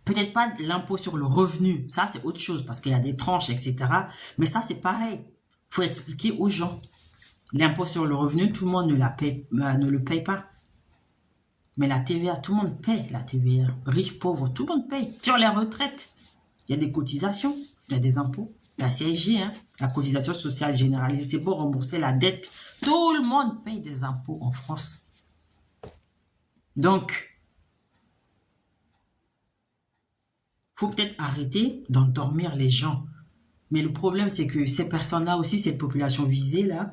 Peut-être pas l'impôt sur le revenu, ça c'est autre chose parce qu'il y a des tranches, etc. Mais ça c'est pareil. Il faut expliquer aux gens. L'impôt sur le revenu, tout le monde ne le paye pas. Mais la TVA, tout le monde paye la TVA. Riches, pauvres, tout le monde paye. Sur les retraites, il y a des cotisations, il y a des impôts. La CSG, hein, la cotisation sociale généralisée, c'est pour rembourser la dette. Tout le monde paye des impôts en France. Donc, il faut peut-être arrêter d'endormir les gens. Mais le problème, c'est que ces personnes-là aussi, cette population visée-là,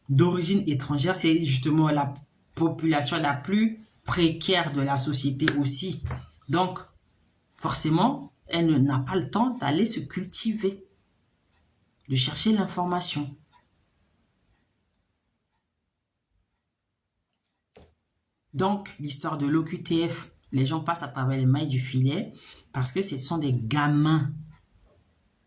d'origine étrangère, c'est justement la population la plus précaire de la société aussi. Donc, forcément, elle n'a pas le temps d'aller se cultiver, de chercher l'information. Donc, l'histoire de l'OQTF, Les gens passent à travers les mailles du filet parce que ce sont des gamins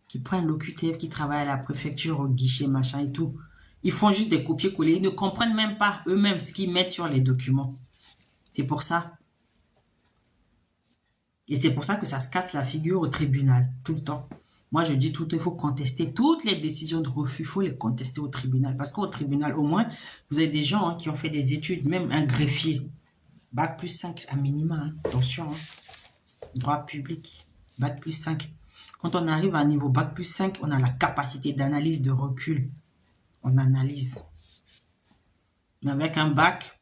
qui prennent l'OQTF, qui travaillent à la préfecture, au guichet, machin et tout. Ils font juste des copier-coller. Ils ne comprennent même pas eux-mêmes ce qu'ils mettent sur les documents. C'est pour ça. Et c'est pour ça que ça se casse la figure au tribunal, tout le temps. Moi, je dis tout, il faut contester. Toutes les décisions de refus, il faut les contester au tribunal. Parce qu'au tribunal, au moins, vous avez des gens qui ont fait des études, même un greffier. Bac plus 5 à minima, hein. Attention, droit public, bac plus 5. Quand on arrive à un niveau bac plus 5, on a la capacité d'analyse, de recul. On analyse. Mais avec un bac,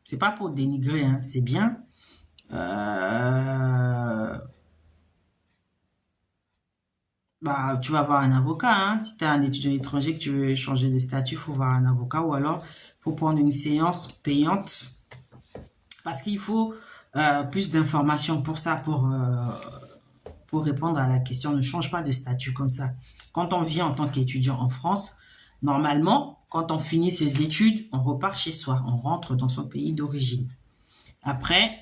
c'est pas pour dénigrer, hein, c'est bien. Bah, tu vas voir un avocat, hein. Si tu es un étudiant étranger que tu veux changer de statut, il faut voir un avocat ou alors il faut prendre une séance payante parce qu'il faut plus d'informations pour ça, pour répondre à la question. Ne change pas de statut comme ça. Quand on vient en tant qu'étudiant en France, normalement, quand on finit ses études, on repart chez soi, on rentre dans son pays d'origine. Après,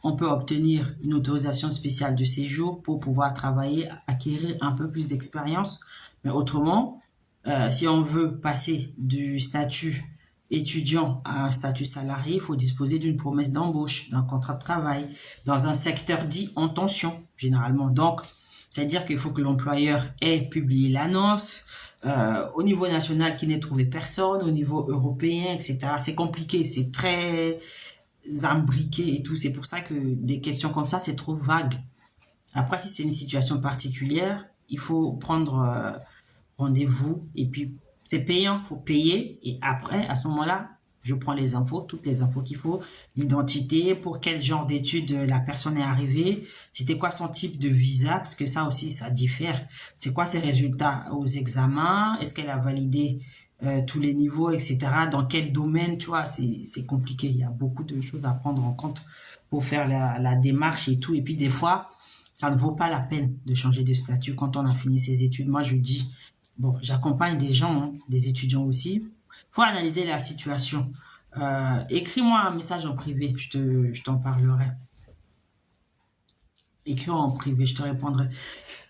on peut obtenir une autorisation spéciale de séjour pour pouvoir travailler, acquérir un peu plus d'expérience. Mais autrement, si on veut passer du statut étudiant à un statut salarié, il faut disposer d'une promesse d'embauche, d'un contrat de travail, dans un secteur dit en tension, généralement. Donc, c'est-à-dire qu'il faut que l'employeur ait publié l'annonce, au niveau national qui n'ait trouvé personne, au niveau européen, etc. C'est compliqué, c'est très imbriqué et tout. C'est pour ça que des questions comme ça, c'est trop vague. Après, si c'est une situation particulière, il faut prendre rendez-vous et puis c'est payant, il faut payer. Et après, à ce moment-là, je prends les infos, toutes les infos qu'il faut, l'identité, pour quel genre d'études la personne est arrivée, c'était quoi son type de visa, parce que ça aussi, ça diffère. C'est quoi ses résultats aux examens, est-ce qu'elle a validé tous les niveaux, etc. Dans quel domaine, tu vois, c'est compliqué. Il y a beaucoup de choses à prendre en compte pour faire la démarche et tout. Et puis des fois, ça ne vaut pas la peine de changer de statut quand on a fini ses études. Moi, je dis, bon, j'accompagne des gens, hein, des étudiants aussi. Faut analyser la situation. Écris-moi un message en privé, je t'en parlerai. Écris-moi en privé, je te répondrai.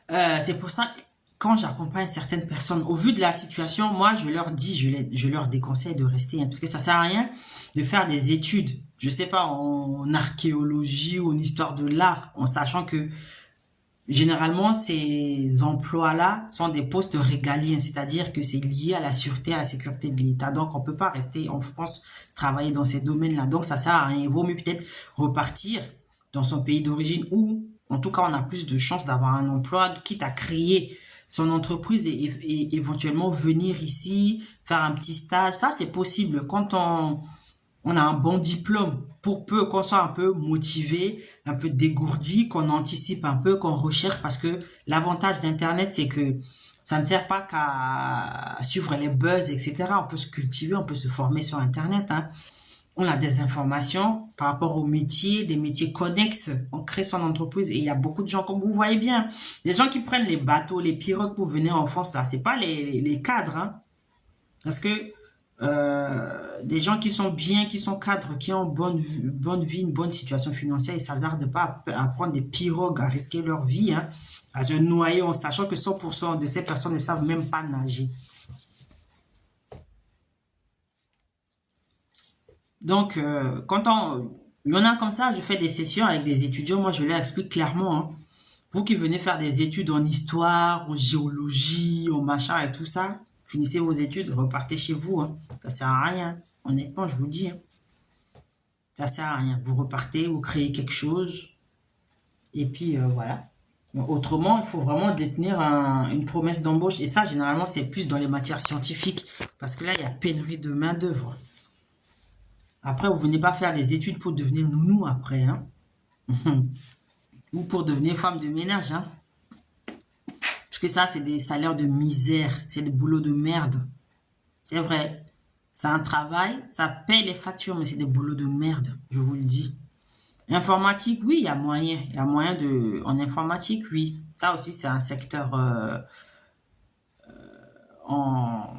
C'est pour ça, quand j'accompagne certaines personnes, au vu de la situation, moi, je leur dis, je leur déconseille de rester, hein, parce que ça sert à rien de faire des études, je sais pas, en archéologie ou en histoire de l'art, en sachant que généralement, ces emplois-là sont des postes régaliens, c'est-à-dire que c'est lié à la sûreté, à la sécurité de l'État. Donc, on peut pas rester en France, travailler dans ces domaines-là. Donc, ça sert à rien. Il vaut mieux peut-être repartir dans son pays d'origine où, en tout cas, on a plus de chances d'avoir un emploi, quitte à créer son entreprise et éventuellement venir ici, faire un petit stage. Ça, c'est possible. Quand on a un bon diplôme, pour peu qu'on soit un peu motivé, un peu dégourdi, qu'on anticipe un peu, qu'on recherche, parce que l'avantage d'Internet, c'est que ça ne sert pas qu'à suivre les buzz, etc. On peut se cultiver, on peut se former sur Internet, hein. On a des informations par rapport aux métiers, des métiers connexes. On crée son entreprise et il y a beaucoup de gens, comme vous voyez bien, des gens qui prennent les bateaux, les pirogues pour venir en France, là, c'est pas les cadres, hein. Parce que des gens qui sont bien, qui sont cadres, qui ont bonne vie, une bonne situation financière, ils s'hasardent pas à prendre des pirogues, à risquer leur vie, hein, à se noyer en sachant que 100% de ces personnes ne savent même pas nager. Donc, il y en a comme ça, je fais des sessions avec des étudiants, moi je leur explique clairement, hein. Vous qui venez faire des études en histoire, en géologie, en machin et tout ça, finissez vos études, repartez chez vous, hein. Ça sert à rien. Honnêtement, je vous dis, hein. Ça sert à rien. Vous repartez, vous créez quelque chose, et puis voilà. Autrement, il faut vraiment détenir une promesse d'embauche. Et ça, généralement, c'est plus dans les matières scientifiques. Parce que là, il y a pénurie de main-d'œuvre. Après, vous venez pas faire des études pour devenir nounou après, hein. Ou pour devenir femme de ménage, hein. Parce que ça, c'est des salaires de misère. C'est des boulots de merde. C'est vrai. C'est un travail, ça paye les factures, mais c'est des boulots de merde, je vous le dis. Informatique, oui, il y a moyen. Il y a moyen de... En informatique, oui. Ça aussi, c'est un secteur en...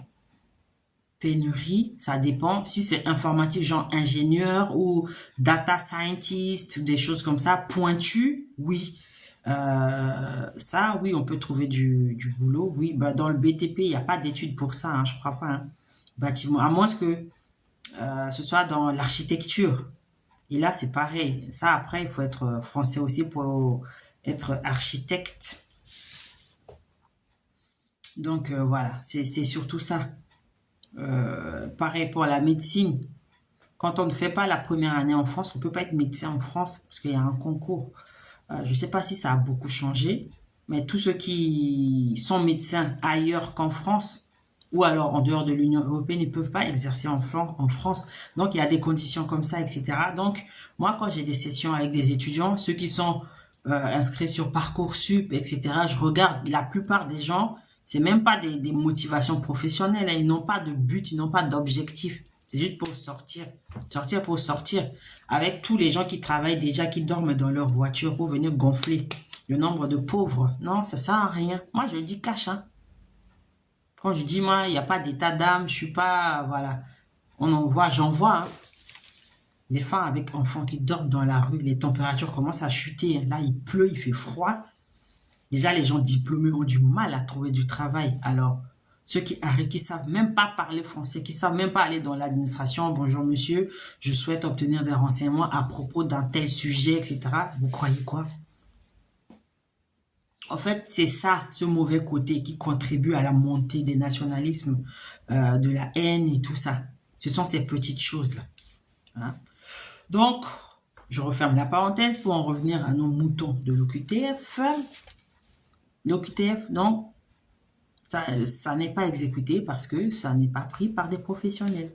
pénurie, ça dépend. Si c'est informatique, genre ingénieur ou data scientist, des choses comme ça, pointu, oui. Ça, oui, on peut trouver du boulot. Oui, bah, dans le BTP, il n'y a pas d'études pour ça, hein, je crois pas. Hein. Bâtiment, à moins que ce soit dans l'architecture. Et là, c'est pareil. Ça, après, il faut être français aussi pour être architecte. Donc, voilà, c'est surtout ça. Pareil pour la médecine. Quand on ne fait pas la première année en France, on ne peut pas être médecin en France parce qu'il y a un concours. Je ne sais pas si ça a beaucoup changé, mais tous ceux qui sont médecins ailleurs qu'en France, ou alors en dehors de l'Union européenne, ils ne peuvent pas exercer en France. Donc, il y a des conditions comme ça, etc. Donc, moi, quand j'ai des sessions avec des étudiants, ceux qui sont inscrits sur Parcoursup, etc., je regarde la plupart des gens, c'est même pas des motivations professionnelles, hein. Ils n'ont pas de but, ils n'ont pas d'objectif. C'est juste pour sortir. Sortir pour sortir. Avec tous les gens qui travaillent déjà, qui dorment dans leur voiture pour venir gonfler le nombre de pauvres. Non, ça sert à rien. Moi, je le dis cash, hein. Quand je dis, moi, il n'y a pas d'état d'âme, je suis pas, voilà. On en voit, j'en vois, hein. Des femmes avec enfants qui dorment dans la rue, les températures commencent à chuter. Là, il pleut, il fait froid. Déjà, les gens diplômés ont du mal à trouver du travail. Alors, ceux qui arrivent, qui savent même pas parler français, qui savent même pas aller dans l'administration, bonjour monsieur, je souhaite obtenir des renseignements à propos d'un tel sujet, etc. Vous croyez quoi? En fait, c'est ça, ce mauvais côté qui contribue à la montée des nationalismes, de la haine et tout ça. Ce sont ces petites choses-là. Hein. Donc, je referme la parenthèse pour en revenir à nos moutons de l'OQTF. L'OQTF, donc, ça n'est pas exécuté parce que ça n'est pas pris par des professionnels,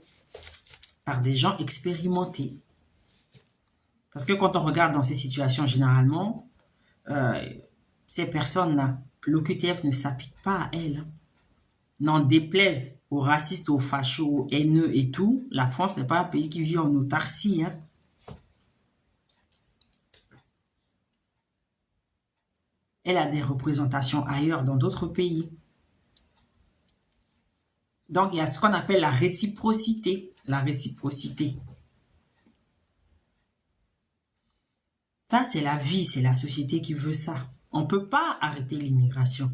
par des gens expérimentés. Parce que quand on regarde dans ces situations, généralement, ces personnes-là, l'OQTF ne s'applique pas à elles. N'en déplaise aux racistes, aux fachos, aux haineux et tout, la France n'est pas un pays qui vit en autarcie. Hein. Elle a des représentations ailleurs, dans d'autres pays. Donc, il y a ce qu'on appelle la réciprocité. La réciprocité. Ça, c'est la vie, c'est la société qui veut ça. On ne peut pas arrêter l'immigration.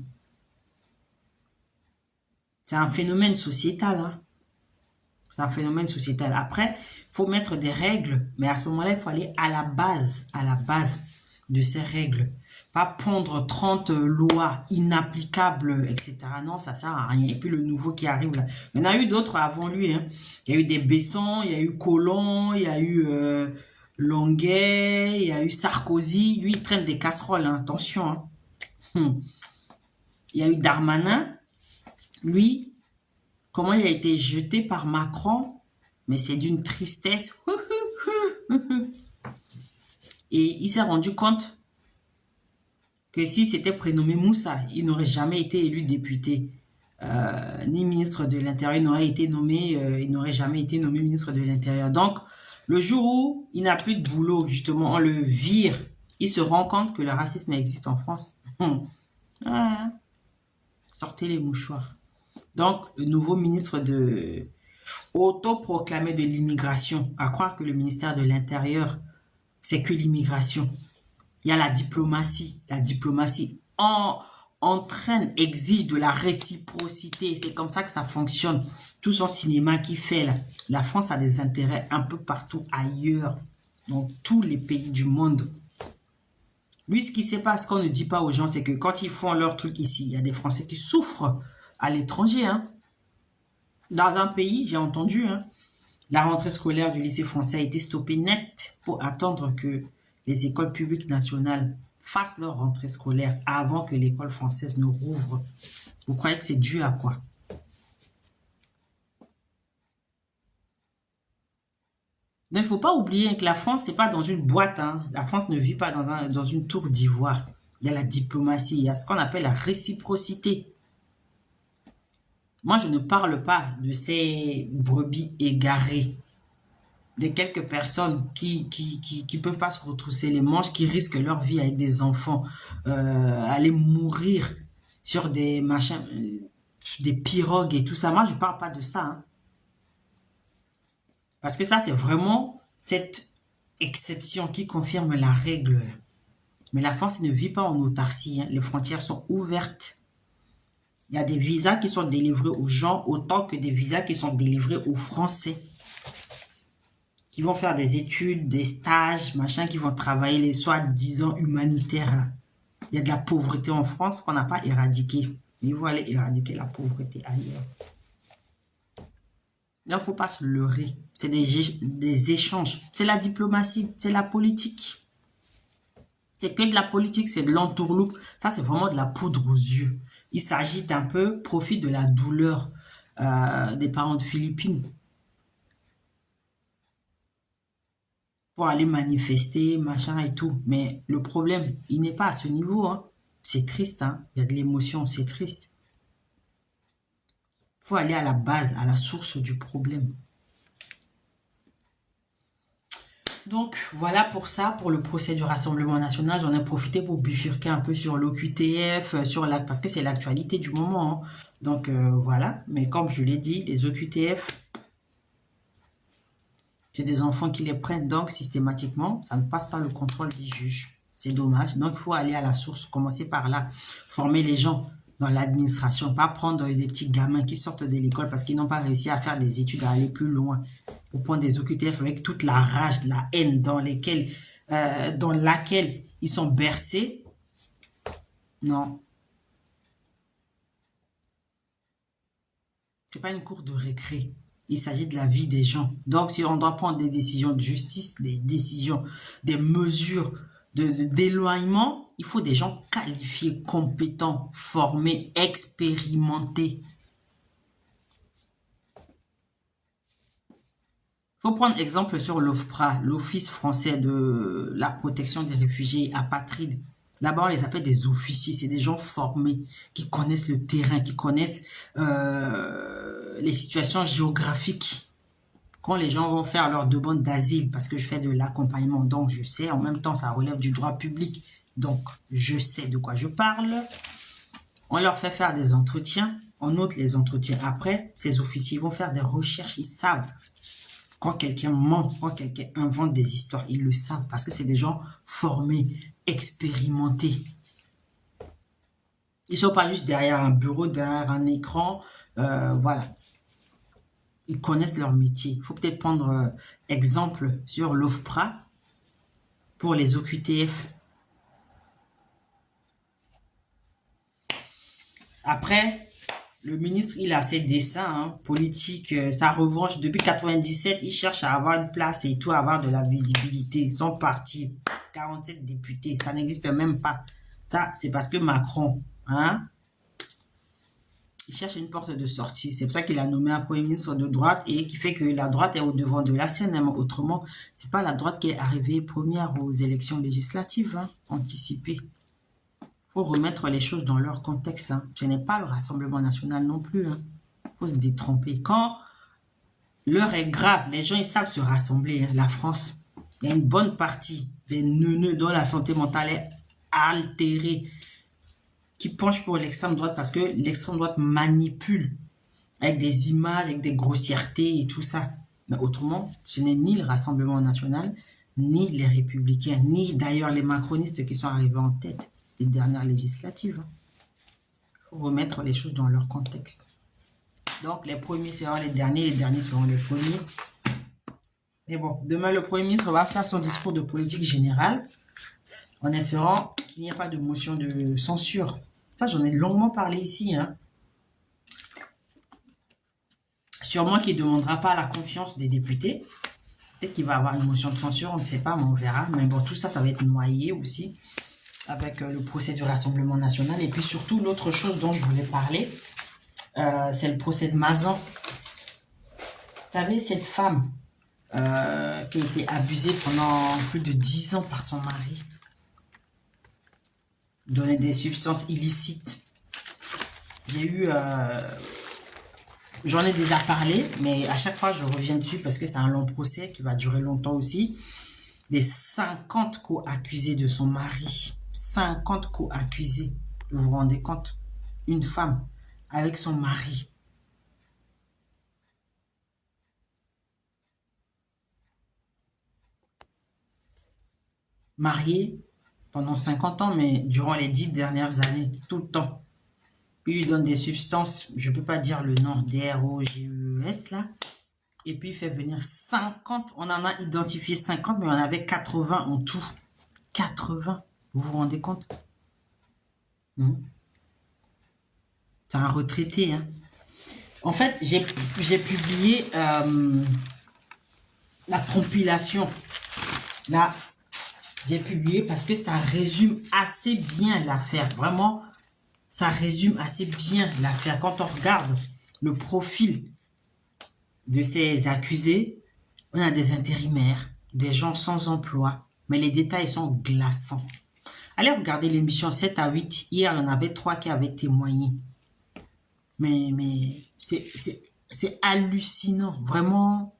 C'est un phénomène sociétal. Hein. C'est un phénomène sociétal. Après, il faut mettre des règles, mais à ce moment-là, il faut aller à la base de ces règles. Pas pondre 30 lois inapplicables, etc. Non, ça sert à rien. Et puis le nouveau qui arrive là. Il y en a eu d'autres avant lui. Hein. Il y a eu des Besson, il y a eu Collomb, il y a eu Longuet, il y a eu Sarkozy. Lui, il traîne des casseroles, hein. Attention. Hein. Il y a eu Darmanin. Lui, comment il a été jeté par Macron, mais c'est d'une tristesse. Et il s'est rendu compte que si c'était prénommé Moussa, il n'aurait jamais été élu député, ni ministre de l'Intérieur, il n'aurait jamais été nommé ministre de l'Intérieur. Donc, le jour où il n'a plus de boulot, justement, on le vire, il se rend compte que le racisme existe en France. Ah, sortez les mouchoirs. Donc, le nouveau ministre autoproclamé de l'immigration, à croire que le ministère de l'Intérieur, c'est que l'immigration. Il y a la diplomatie. La diplomatie entraîne, exige de la réciprocité. C'est comme ça que ça fonctionne. Tout son cinéma qu'il fait là. La France a des intérêts un peu partout ailleurs, dans tous les pays du monde. Lui, ce qui se passe, ce qu'on ne dit pas aux gens, c'est que quand ils font leur truc ici, il y a des Français qui souffrent à l'étranger. Hein. Dans un pays, j'ai entendu, hein, la rentrée scolaire du lycée français a été stoppée net pour attendre que les écoles publiques nationales fassent leur rentrée scolaire avant que l'école française ne rouvre. Vous croyez que c'est dû à quoi? Il ne faut pas oublier que la France, c'est pas dans une boîte. Hein. La France ne vit pas dans une tour d'ivoire. Il y a la diplomatie, il y a ce qu'on appelle la réciprocité. Moi, je ne parle pas de ces brebis égarées, de quelques personnes qui peuvent pas se retrousser les manches, qui risquent leur vie avec des enfants, aller mourir sur des machins, des pirogues et tout ça. Moi, je parle pas de ça. Hein. Parce que ça, c'est vraiment cette exception qui confirme la règle. Mais la France ne vit pas en autarcie, hein. Les frontières sont ouvertes. Il y a des visas qui sont délivrés aux gens autant que des visas qui sont délivrés aux Français. Qui vont faire des études, des stages, machin, qui vont travailler les soi-disant humanitaires, là. Il y a de la pauvreté en France qu'on n'a pas éradiquée. Il faut aller éradiquer la pauvreté ailleurs. Il ne faut pas se leurrer. C'est des échanges. C'est la diplomatie. C'est la politique. C'est que de la politique. C'est de l'entourloupe. Ça, c'est vraiment de la poudre aux yeux. Il s'agite un peu, profite de la douleur des parents de Philippines pour aller manifester, machin et tout. Mais le problème, il n'est pas à ce niveau, hein. C'est triste, hein. Il y a de l'émotion, c'est triste. Il faut aller à la base, à la source du problème. Donc, voilà pour ça, pour le procès du Rassemblement national. J'en ai profité pour bifurquer un peu sur l'OQTF, parce que c'est l'actualité du moment, hein. Donc, voilà. Mais comme je l'ai dit, les OQTF, c'est des enfants qui les prennent. Donc, systématiquement, ça ne passe pas le contrôle des juges. C'est dommage. Donc, il faut aller à la source, commencer par là. Former les gens dans l'administration, pas prendre des petits gamins qui sortent de l'école parce qu'ils n'ont pas réussi à faire des études, à aller plus loin, pour prendre des OQTF avec toute la rage, la haine dans laquelle ils sont bercés. Non, c'est pas une cour de récré. Il s'agit de la vie des gens. Donc, si on doit prendre des décisions de justice, des décisions, des mesures d'éloignement, il faut des gens qualifiés, compétents, formés, expérimentés. Il faut prendre exemple sur l'OFPRA, l'Office français de la protection des réfugiés apatrides. Là-bas, on les appelle des officiers. C'est des gens formés, qui connaissent le terrain, qui connaissent les situations géographiques. Quand les gens vont faire leur demande d'asile, parce que je fais de l'accompagnement, donc je sais, en même temps, ça relève du droit public, donc je sais de quoi je parle. On leur fait faire des entretiens, on note les entretiens après. Ces officiers vont faire des recherches, ils savent. Quand quelqu'un ment, quand quelqu'un invente des histoires, ils le savent parce que c'est des gens formés, expérimentés. Ils ne sont pas juste derrière un bureau, derrière un écran. Voilà. Ils connaissent leur métier. Il faut peut-être prendre exemple sur l'OFPRA pour les OQTF. Après, le ministre, il a ses dessins politiques, sa revanche. Depuis 97, il cherche à avoir une place et tout, à avoir de la visibilité. Son parti, 47 députés, ça n'existe même pas. Ça, c'est parce que Macron, hein, il cherche une porte de sortie. C'est pour ça qu'il a nommé un premier ministre de droite et qui fait que la droite est au devant de la scène. Hein. Autrement, c'est pas la droite qui est arrivée première aux élections législatives, hein, anticipées. Faut remettre les choses dans leur contexte. Hein. Ce n'est pas le Rassemblement national non plus. Hein. Faut se détromper. Quand l'heure est grave, les gens ils savent se rassembler. Hein. La France, il y a une bonne partie des neuneux dont la santé mentale est altérée qui penchent pour l'extrême droite parce que l'extrême droite manipule avec des images, avec des grossièretés et tout ça. Mais autrement, ce n'est ni le Rassemblement national, ni les Républicains, ni d'ailleurs les macronistes qui sont arrivés en tête des dernières législatives. Il faut remettre les choses dans leur contexte. Donc, les premiers seront les derniers seront les premiers. Mais bon, demain, le Premier ministre va faire son discours de politique générale en espérant qu'il n'y ait pas de motion de censure. Ça, j'en ai longuement parlé ici. Hein. Sûrement qu'il ne demandera pas la confiance des députés. Peut-être qu'il va avoir une motion de censure, on ne sait pas, mais on verra. Mais bon, tout ça, ça va être noyé aussi avec le procès du Rassemblement national. Et puis surtout, l'autre chose dont je voulais parler, c'est le procès de Mazan. Vous savez, cette femme qui a été abusée pendant plus de 10 ans par son mari, donnait des substances illicites. J'ai eu... j'en ai déjà parlé, mais à chaque fois, je reviens dessus parce que c'est un long procès qui va durer longtemps aussi. Des 50 co-accusés de son mari. 50 co-accusés. Vous vous rendez compte? Une femme avec son mari. marié pendant 50 ans, mais durant les 10 dernières années, tout le temps. Il lui donne des substances, je ne peux pas dire le nom, DROGES là. Et puis il fait venir 50, on en a identifié 50, mais on avait 80 en tout. 80, vous vous rendez compte? C'est un retraité, hein. En fait, j'ai publié la compilation. Là, j'ai publié parce que ça résume assez bien l'affaire. Vraiment, ça résume assez bien l'affaire. Quand on regarde le profil de ces accusés, on a des intérimaires, des gens sans emploi, mais les détails sont glaçants. Allez regarder l'émission 7 à 8. Hier, il y en avait 3 qui avaient témoigné. Mais c'est hallucinant, vraiment.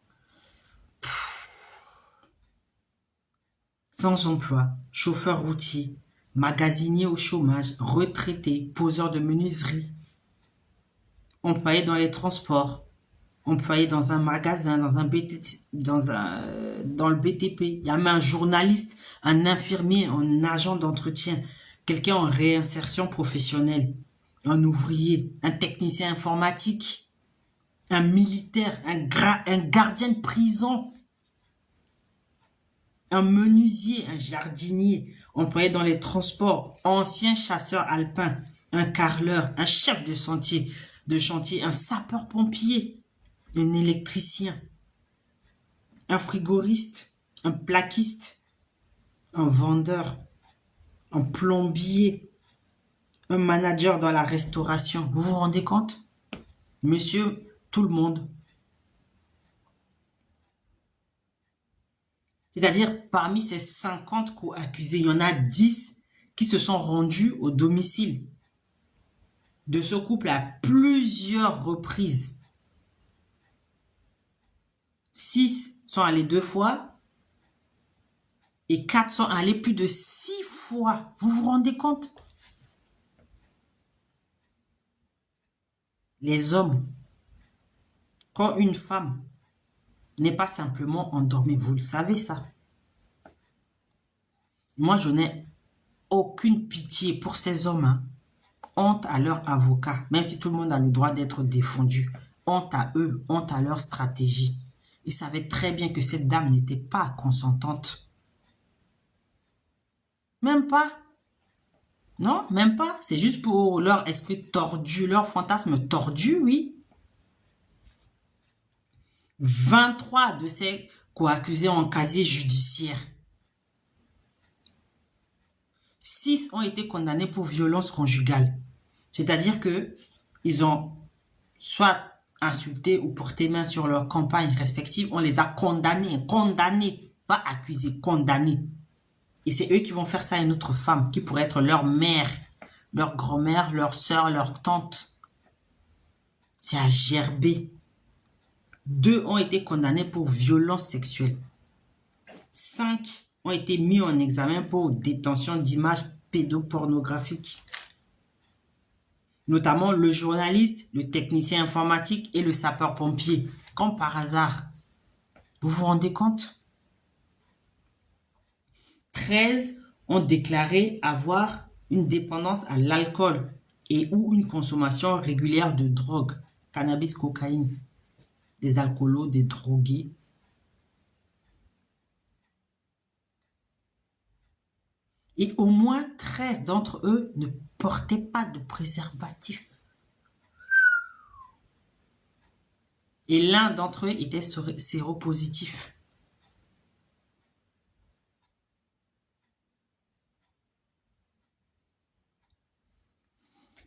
Sans emploi, chauffeur routier, magasinier au chômage, retraité, poseur de menuiserie, employé dans les transports, employé dans un magasin, dans le BTP. Il y a même un journaliste, un infirmier, un agent d'entretien, quelqu'un en réinsertion professionnelle, un ouvrier, un technicien informatique, un militaire, un gardien de prison, un menuisier, un jardinier, employé dans les transports, ancien chasseur alpin, un carreleur, un chef de chantier, un sapeur-pompier, un électricien, un frigoriste, un plaquiste, un vendeur, un plombier, un manager dans la restauration. Vous vous rendez compte? Monsieur, tout le monde. C'est-à-dire, parmi ces 50 co-accusés, il y en a 10 qui se sont rendus au domicile de ce couple à plusieurs reprises. 6 sont allés 2 fois et 4 sont allés plus de 6 fois. Vous vous rendez compte? Les hommes, quand une femme n'est pas simplement endormie, vous le savez ça. Moi, je n'ai aucune pitié pour ces hommes. Hein. Honte à leur avocat, même si tout le monde a le droit d'être défendu. Honte à eux, honte à leur stratégie. Ils savaient très bien que cette dame n'était pas consentante. Même pas. Non, même pas. C'est juste pour leur esprit tordu, leur fantasme tordu, oui. 23 de ces co-accusés ont un casier judiciaire. 6 ont été condamnés pour violence conjugale. C'est-à-dire que ils ont soit insulté ou porté main sur leurs compagnes respectives. On les a condamnés, pas accusés, condamnés. Et c'est eux qui vont faire ça à une autre femme, qui pourrait être leur mère, leur grand-mère, leur soeur, leur tante. C'est à gerber. 2 ont été condamnés pour violence sexuelle. 5 ont été mis en examen pour détention d'images pédopornographiques. Notamment le journaliste, le technicien informatique et le sapeur-pompier. Comme par hasard. Vous vous rendez compte? 13 ont déclaré avoir une dépendance à l'alcool et ou une consommation régulière de drogue, cannabis, cocaïne, des alcoolos, des drogués. Et au moins 13 d'entre eux ne portaient pas de préservatif. Et l'un d'entre eux était séropositif.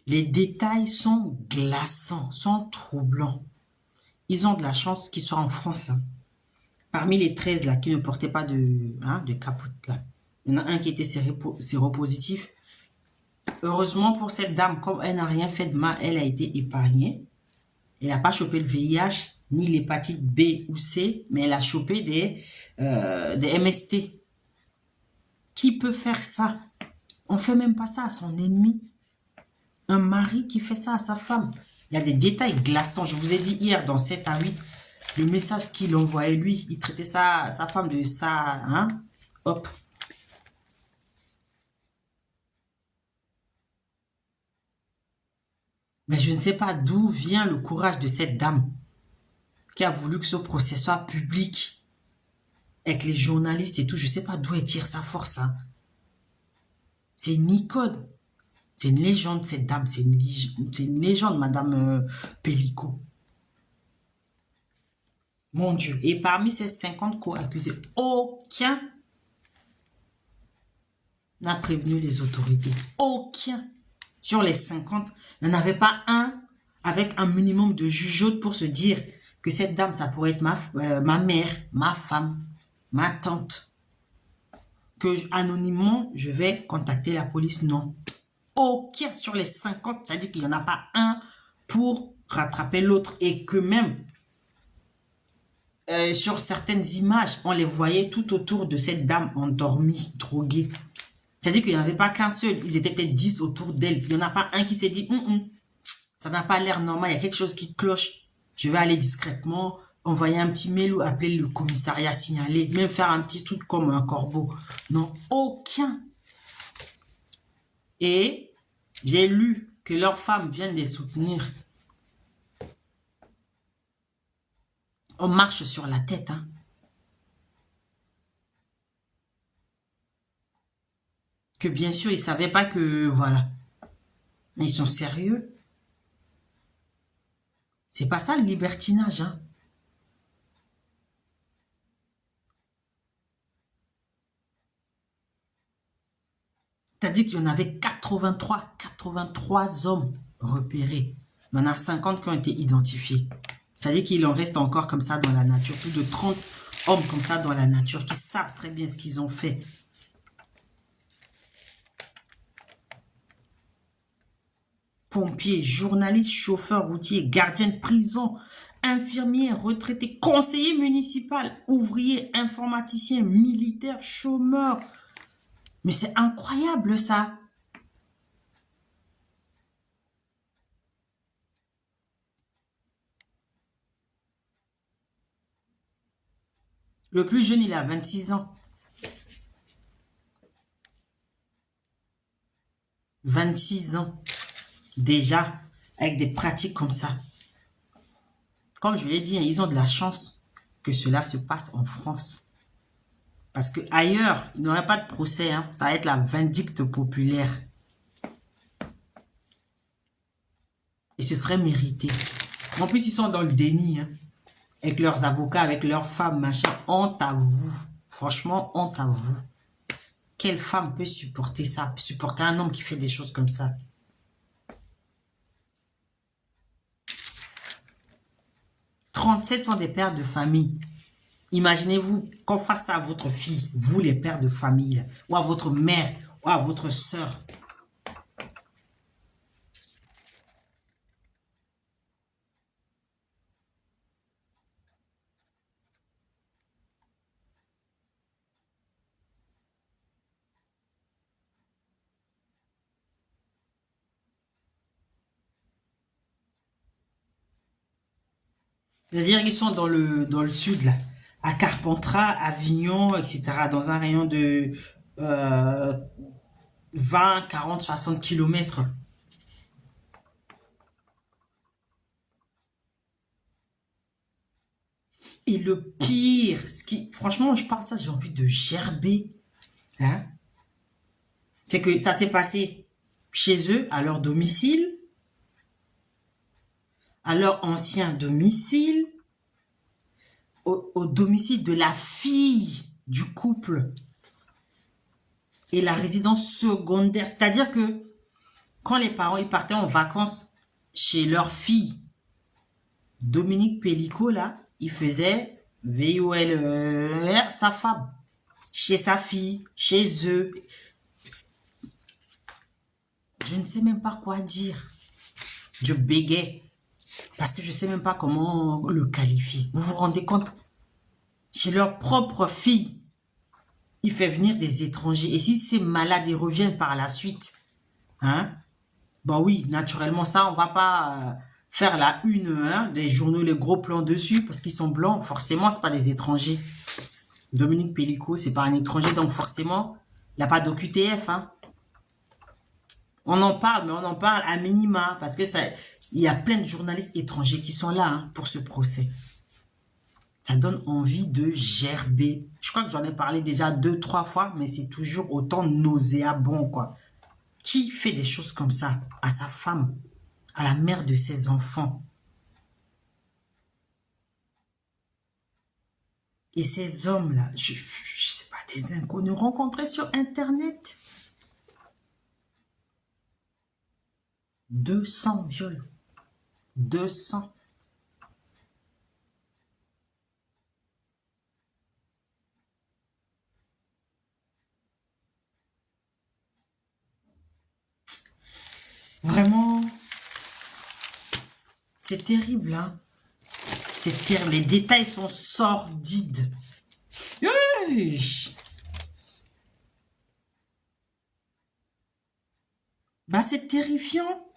Les détails sont glaçants, sont troublants. Ils ont de la chance qu'ils soient en France. Hein. Parmi les 13 là qui ne portaient pas de capote là, il y en a un qui était séropositif. Heureusement pour cette dame, comme elle n'a rien fait de mal, elle a été épargnée. Elle n'a pas chopé le VIH, ni l'hépatite B ou C, mais elle a chopé des MST. Qui peut faire ça? On ne fait même pas ça à son ennemi. Un mari qui fait ça à sa femme. Il y a des détails glaçants. Je vous ai dit hier dans 7 à 8, le message qu'il envoyait lui, il traitait sa femme de ça. Hein? Hop. Mais je ne sais pas d'où vient le courage de cette dame qui a voulu que ce procès soit public avec les journalistes et tout. Je ne sais pas d'où elle tire sa force. Hein. C'est une icône. C'est une légende, cette dame. C'est une légende, Madame Pellico. Mon Dieu. Et parmi ces 50 co-accusés, aucun n'a prévenu les autorités. Aucun. Sur les 50, il n'y en avait pas un avec un minimum de jugeote pour se dire que cette dame, ça pourrait être ma mère, ma femme, ma tante. Que anonymement, je vais contacter la police. Non. Aucun sur les 50, ça veut dire qu'il n'y en a pas un pour rattraper l'autre. Et que même sur certaines images, on les voyait tout autour de cette dame endormie, droguée. C'est-à-dire qu'il n'y en avait pas qu'un seul. Ils étaient peut-être 10 autour d'elle. Il n'y en a pas un qui s'est dit, ça n'a pas l'air normal, il y a quelque chose qui cloche. Je vais aller discrètement, envoyer un petit mail ou appeler le commissariat, signaler, même faire un petit truc comme un corbeau. Non, aucun. Et j'ai lu que leurs femmes viennent les soutenir. On marche sur la tête, hein. Que bien sûr, ils ne savaient pas que, voilà. Mais ils sont sérieux. C'est pas ça le libertinage, hein. C'est-à-dire qu'il y en avait 83 hommes repérés. Il y en a 50 qui ont été identifiés. C'est-à-dire qu'il en reste encore comme ça dans la nature. Plus de 30 hommes comme ça dans la nature qui savent très bien ce qu'ils ont fait. Pompiers, journalistes, chauffeurs routiers, gardiens de prison, infirmiers, retraités, conseillers municipaux, ouvriers, informaticiens, militaires, chômeurs. Mais c'est incroyable ça. Le plus jeune, il a 26 ans. 26 ans. Déjà, avec des pratiques comme ça. Comme je l'ai dit, ils ont de la chance que cela se passe en France. Parce que ailleurs, il n'y aurait pas de procès. Hein. Ça va être la vindicte populaire. Et ce serait mérité. En plus, ils sont dans le déni. Hein. Avec leurs avocats, avec leurs femmes, machin. Honte à vous. Franchement, honte à vous. Quelle femme peut supporter ça? Supporter un homme qui fait des choses comme ça? 37 sont des pères de famille. Imaginez-vous qu'on fasse ça à votre fille, vous les pères de famille, ou à votre mère, ou à votre soeur. C'est-à-dire qu'ils sont dans le sud, là, à Carpentras, Avignon, etc., dans un rayon de 20, 40, 60 kilomètres. Et le pire, franchement, je parle de ça, j'ai envie de gerber. Hein? C'est que ça s'est passé chez eux, à leur domicile, à leur ancien domicile, au domicile de la fille du couple et la résidence secondaire. C'est-à-dire que quand les parents ils partaient en vacances chez leur fille, Dominique Pellico, là, il faisait VOL sa femme, chez sa fille, chez eux. Je ne sais même pas quoi dire. Je bégais. Parce que je ne sais même pas comment le qualifier. Vous vous rendez compte? Chez leur propre fille, il fait venir des étrangers. Et si ces malades, ils reviennent par la suite, hein? Bah oui, naturellement, ça, on va pas faire la une, hein, des journaux, les gros plans dessus, parce qu'ils sont blancs. Forcément, c'est pas des étrangers. Dominique Pellico, c'est pas un étranger, donc forcément, il n'y a pas d'OQTF, hein. On en parle, mais on en parle à minima, parce que ça, Il y a plein de journalistes étrangers qui sont là hein, pour ce procès. Ça donne envie de gerber. Je crois que j'en ai parlé déjà 2, 3 fois, mais c'est toujours autant nauséabond, quoi. Qui fait des choses comme ça à sa femme, à la mère de ses enfants? Et ces hommes-là, je sais pas, des inconnus rencontrés sur Internet. 200 viols. 200. Vraiment, c'est terrible, hein. C'est terrible. Les détails sont sordides. Bah, c'est terrifiant.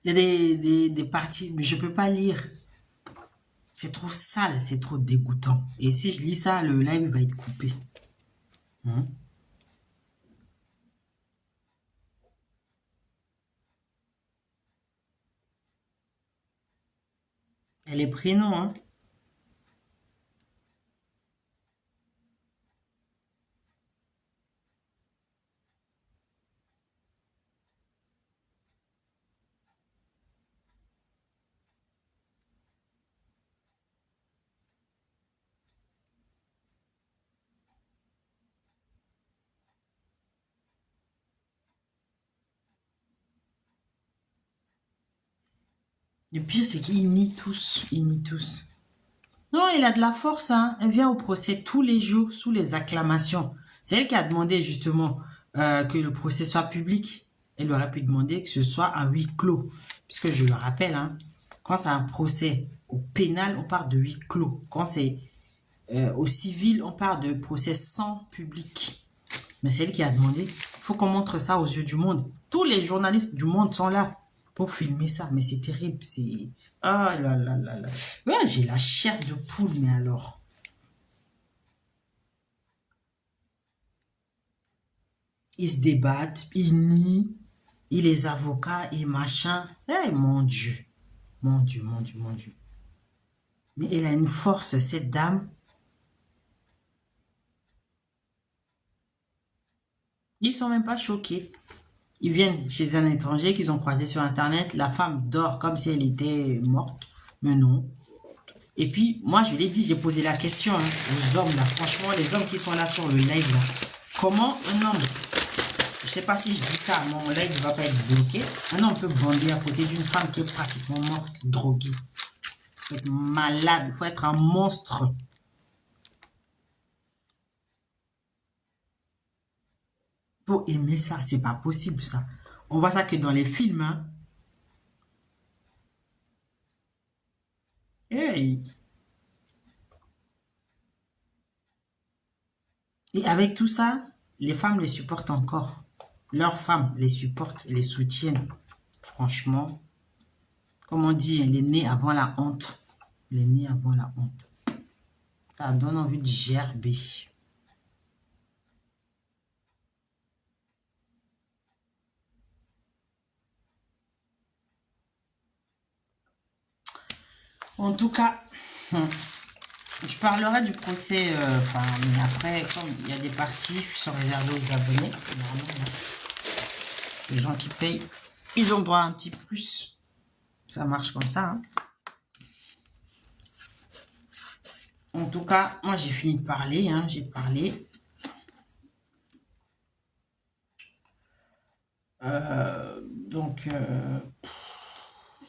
Il y a des parties, mais je peux pas lire. C'est trop sale, c'est trop dégoûtant. Et si je lis ça, le live va être coupé. Hein? Elle est prénom, hein. Le pire, c'est qu'ils nient tous. Ils nient tous. Non, elle a de la force, hein. Elle vient au procès tous les jours sous les acclamations. C'est elle qui a demandé justement que le procès soit public. Elle aurait pu demander que ce soit à huis clos. Puisque je le rappelle, hein, quand c'est un procès au pénal, on parle de huis clos. Quand c'est au civil, on parle de procès sans public. Mais c'est elle qui a demandé. Il faut qu'on montre ça aux yeux du monde. Tous les journalistes du monde sont là pour filmer ça. Mais c'est terrible. C'est... Ah là là là là. Ouais, j'ai la chair de poule, mais alors. Ils se débattent, ils nient, ils les avocats et machin. Eh mon Dieu. Mon Dieu, mon Dieu, mon Dieu. Mais elle a une force, cette dame. Ils sont même pas choqués. Ils viennent chez un étranger qu'ils ont croisé sur Internet. La femme dort comme si elle était morte. Mais non. Et puis, moi, je l'ai dit, j'ai posé la question hein, aux hommes, là. Franchement, les hommes qui sont là sur le live, là. Comment un homme, je sais pas si je dis ça, mon live ne va pas être bloqué. Un homme peut bander à côté d'une femme qui est pratiquement morte, droguée. Il faut être malade, il faut être un monstre. Pour aimer ça, c'est pas possible, ça. On voit ça que dans les films, hein. Hey. Et avec tout ça, les femmes les supportent encore. Leurs femmes les supportent, les soutiennent. Franchement, comme on dit, elle est née avant la honte. Elle est née avant la honte. Ça donne envie de gerber. En tout cas, je parlerai du procès, mais après, comme il y a des parties qui sont réservées aux abonnés, normalement, les gens qui payent, ils ont droit à un petit plus. Ça marche comme ça. Hein. En tout cas, moi j'ai fini de parler, hein, j'ai parlé. Donc,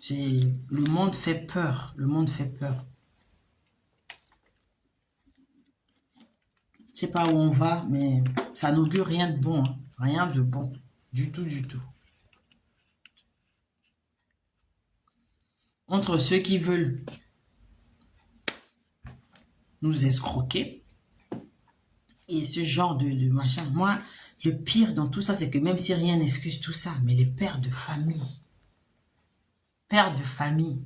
le monde fait peur, le monde fait peur. sais pas où on va, mais ça n'augure rien de bon. Hein. Rien de bon. Du tout, du tout. Entre ceux qui veulent nous escroquer et ce genre de machin. Moi, le pire dans tout ça, c'est que même si rien n'excuse tout ça, mais les pères de famille,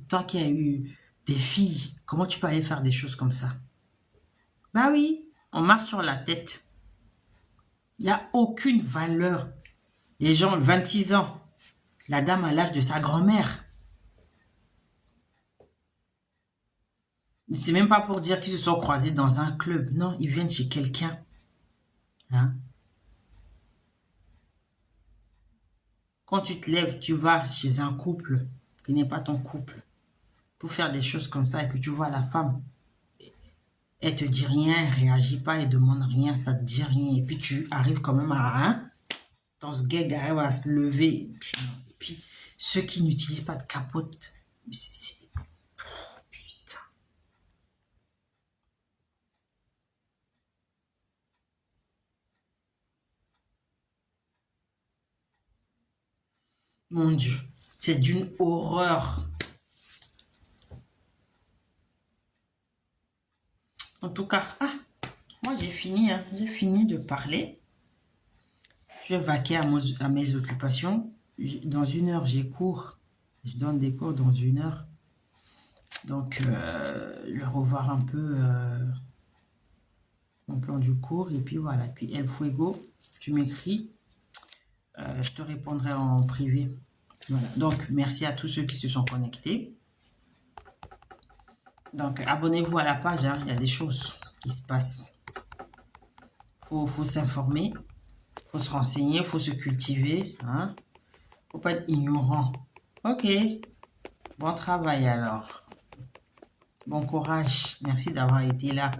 toi qui as eu des filles, comment tu peux aller faire des choses comme ça? Bah oui, on marche sur la tête. Il n'y a aucune valeur. Les gens, 26 ans, la dame à l'âge de sa grand-mère. Mais c'est même pas pour dire qu'ils se sont croisés dans un club. Non, ils viennent chez quelqu'un. Hein? Quand tu te lèves, tu vas chez un couple qui n'est pas ton couple pour faire des choses comme ça et que tu vois la femme, elle te dit rien, elle réagit pas, elle demande rien, ça te dit rien. Et puis tu arrives quand même à un, ton sgeg arrive à se lever. Et puis ceux qui n'utilisent pas de capote, putain. Mon Dieu, c'est d'une horreur. En tout cas, moi j'ai fini, hein, j'ai fini de parler. Je vais vaquer à mes occupations. Dans 1 heure, j'ai cours. Je donne des cours dans 1 heure. Donc, je vais revoir un peu mon plan du cours. Et puis voilà. Puis El Fuego, tu m'écris. Je te répondrai en privé. Voilà. Donc, merci à tous ceux qui se sont connectés. Donc, abonnez-vous à la page. Hein. Il y a des choses qui se passent. Faut s'informer. Faut se renseigner. Faut se cultiver. Hein. Faut pas être ignorant. Ok. Bon travail alors. Bon courage. Merci d'avoir été là.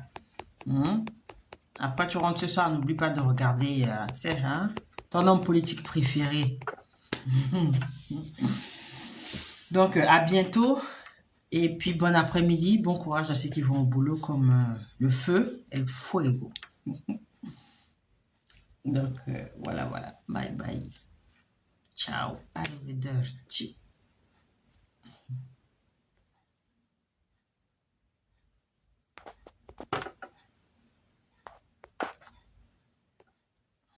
Après, tu rentres ce soir, n'oublie pas de regarder, tu sais, hein, ton homme politique préféré. Donc, à bientôt. Et puis, bon après-midi. Bon courage à ceux qui vont au boulot comme le feu et le fuego. Donc, voilà, voilà. Bye bye. Ciao. Arrivederci.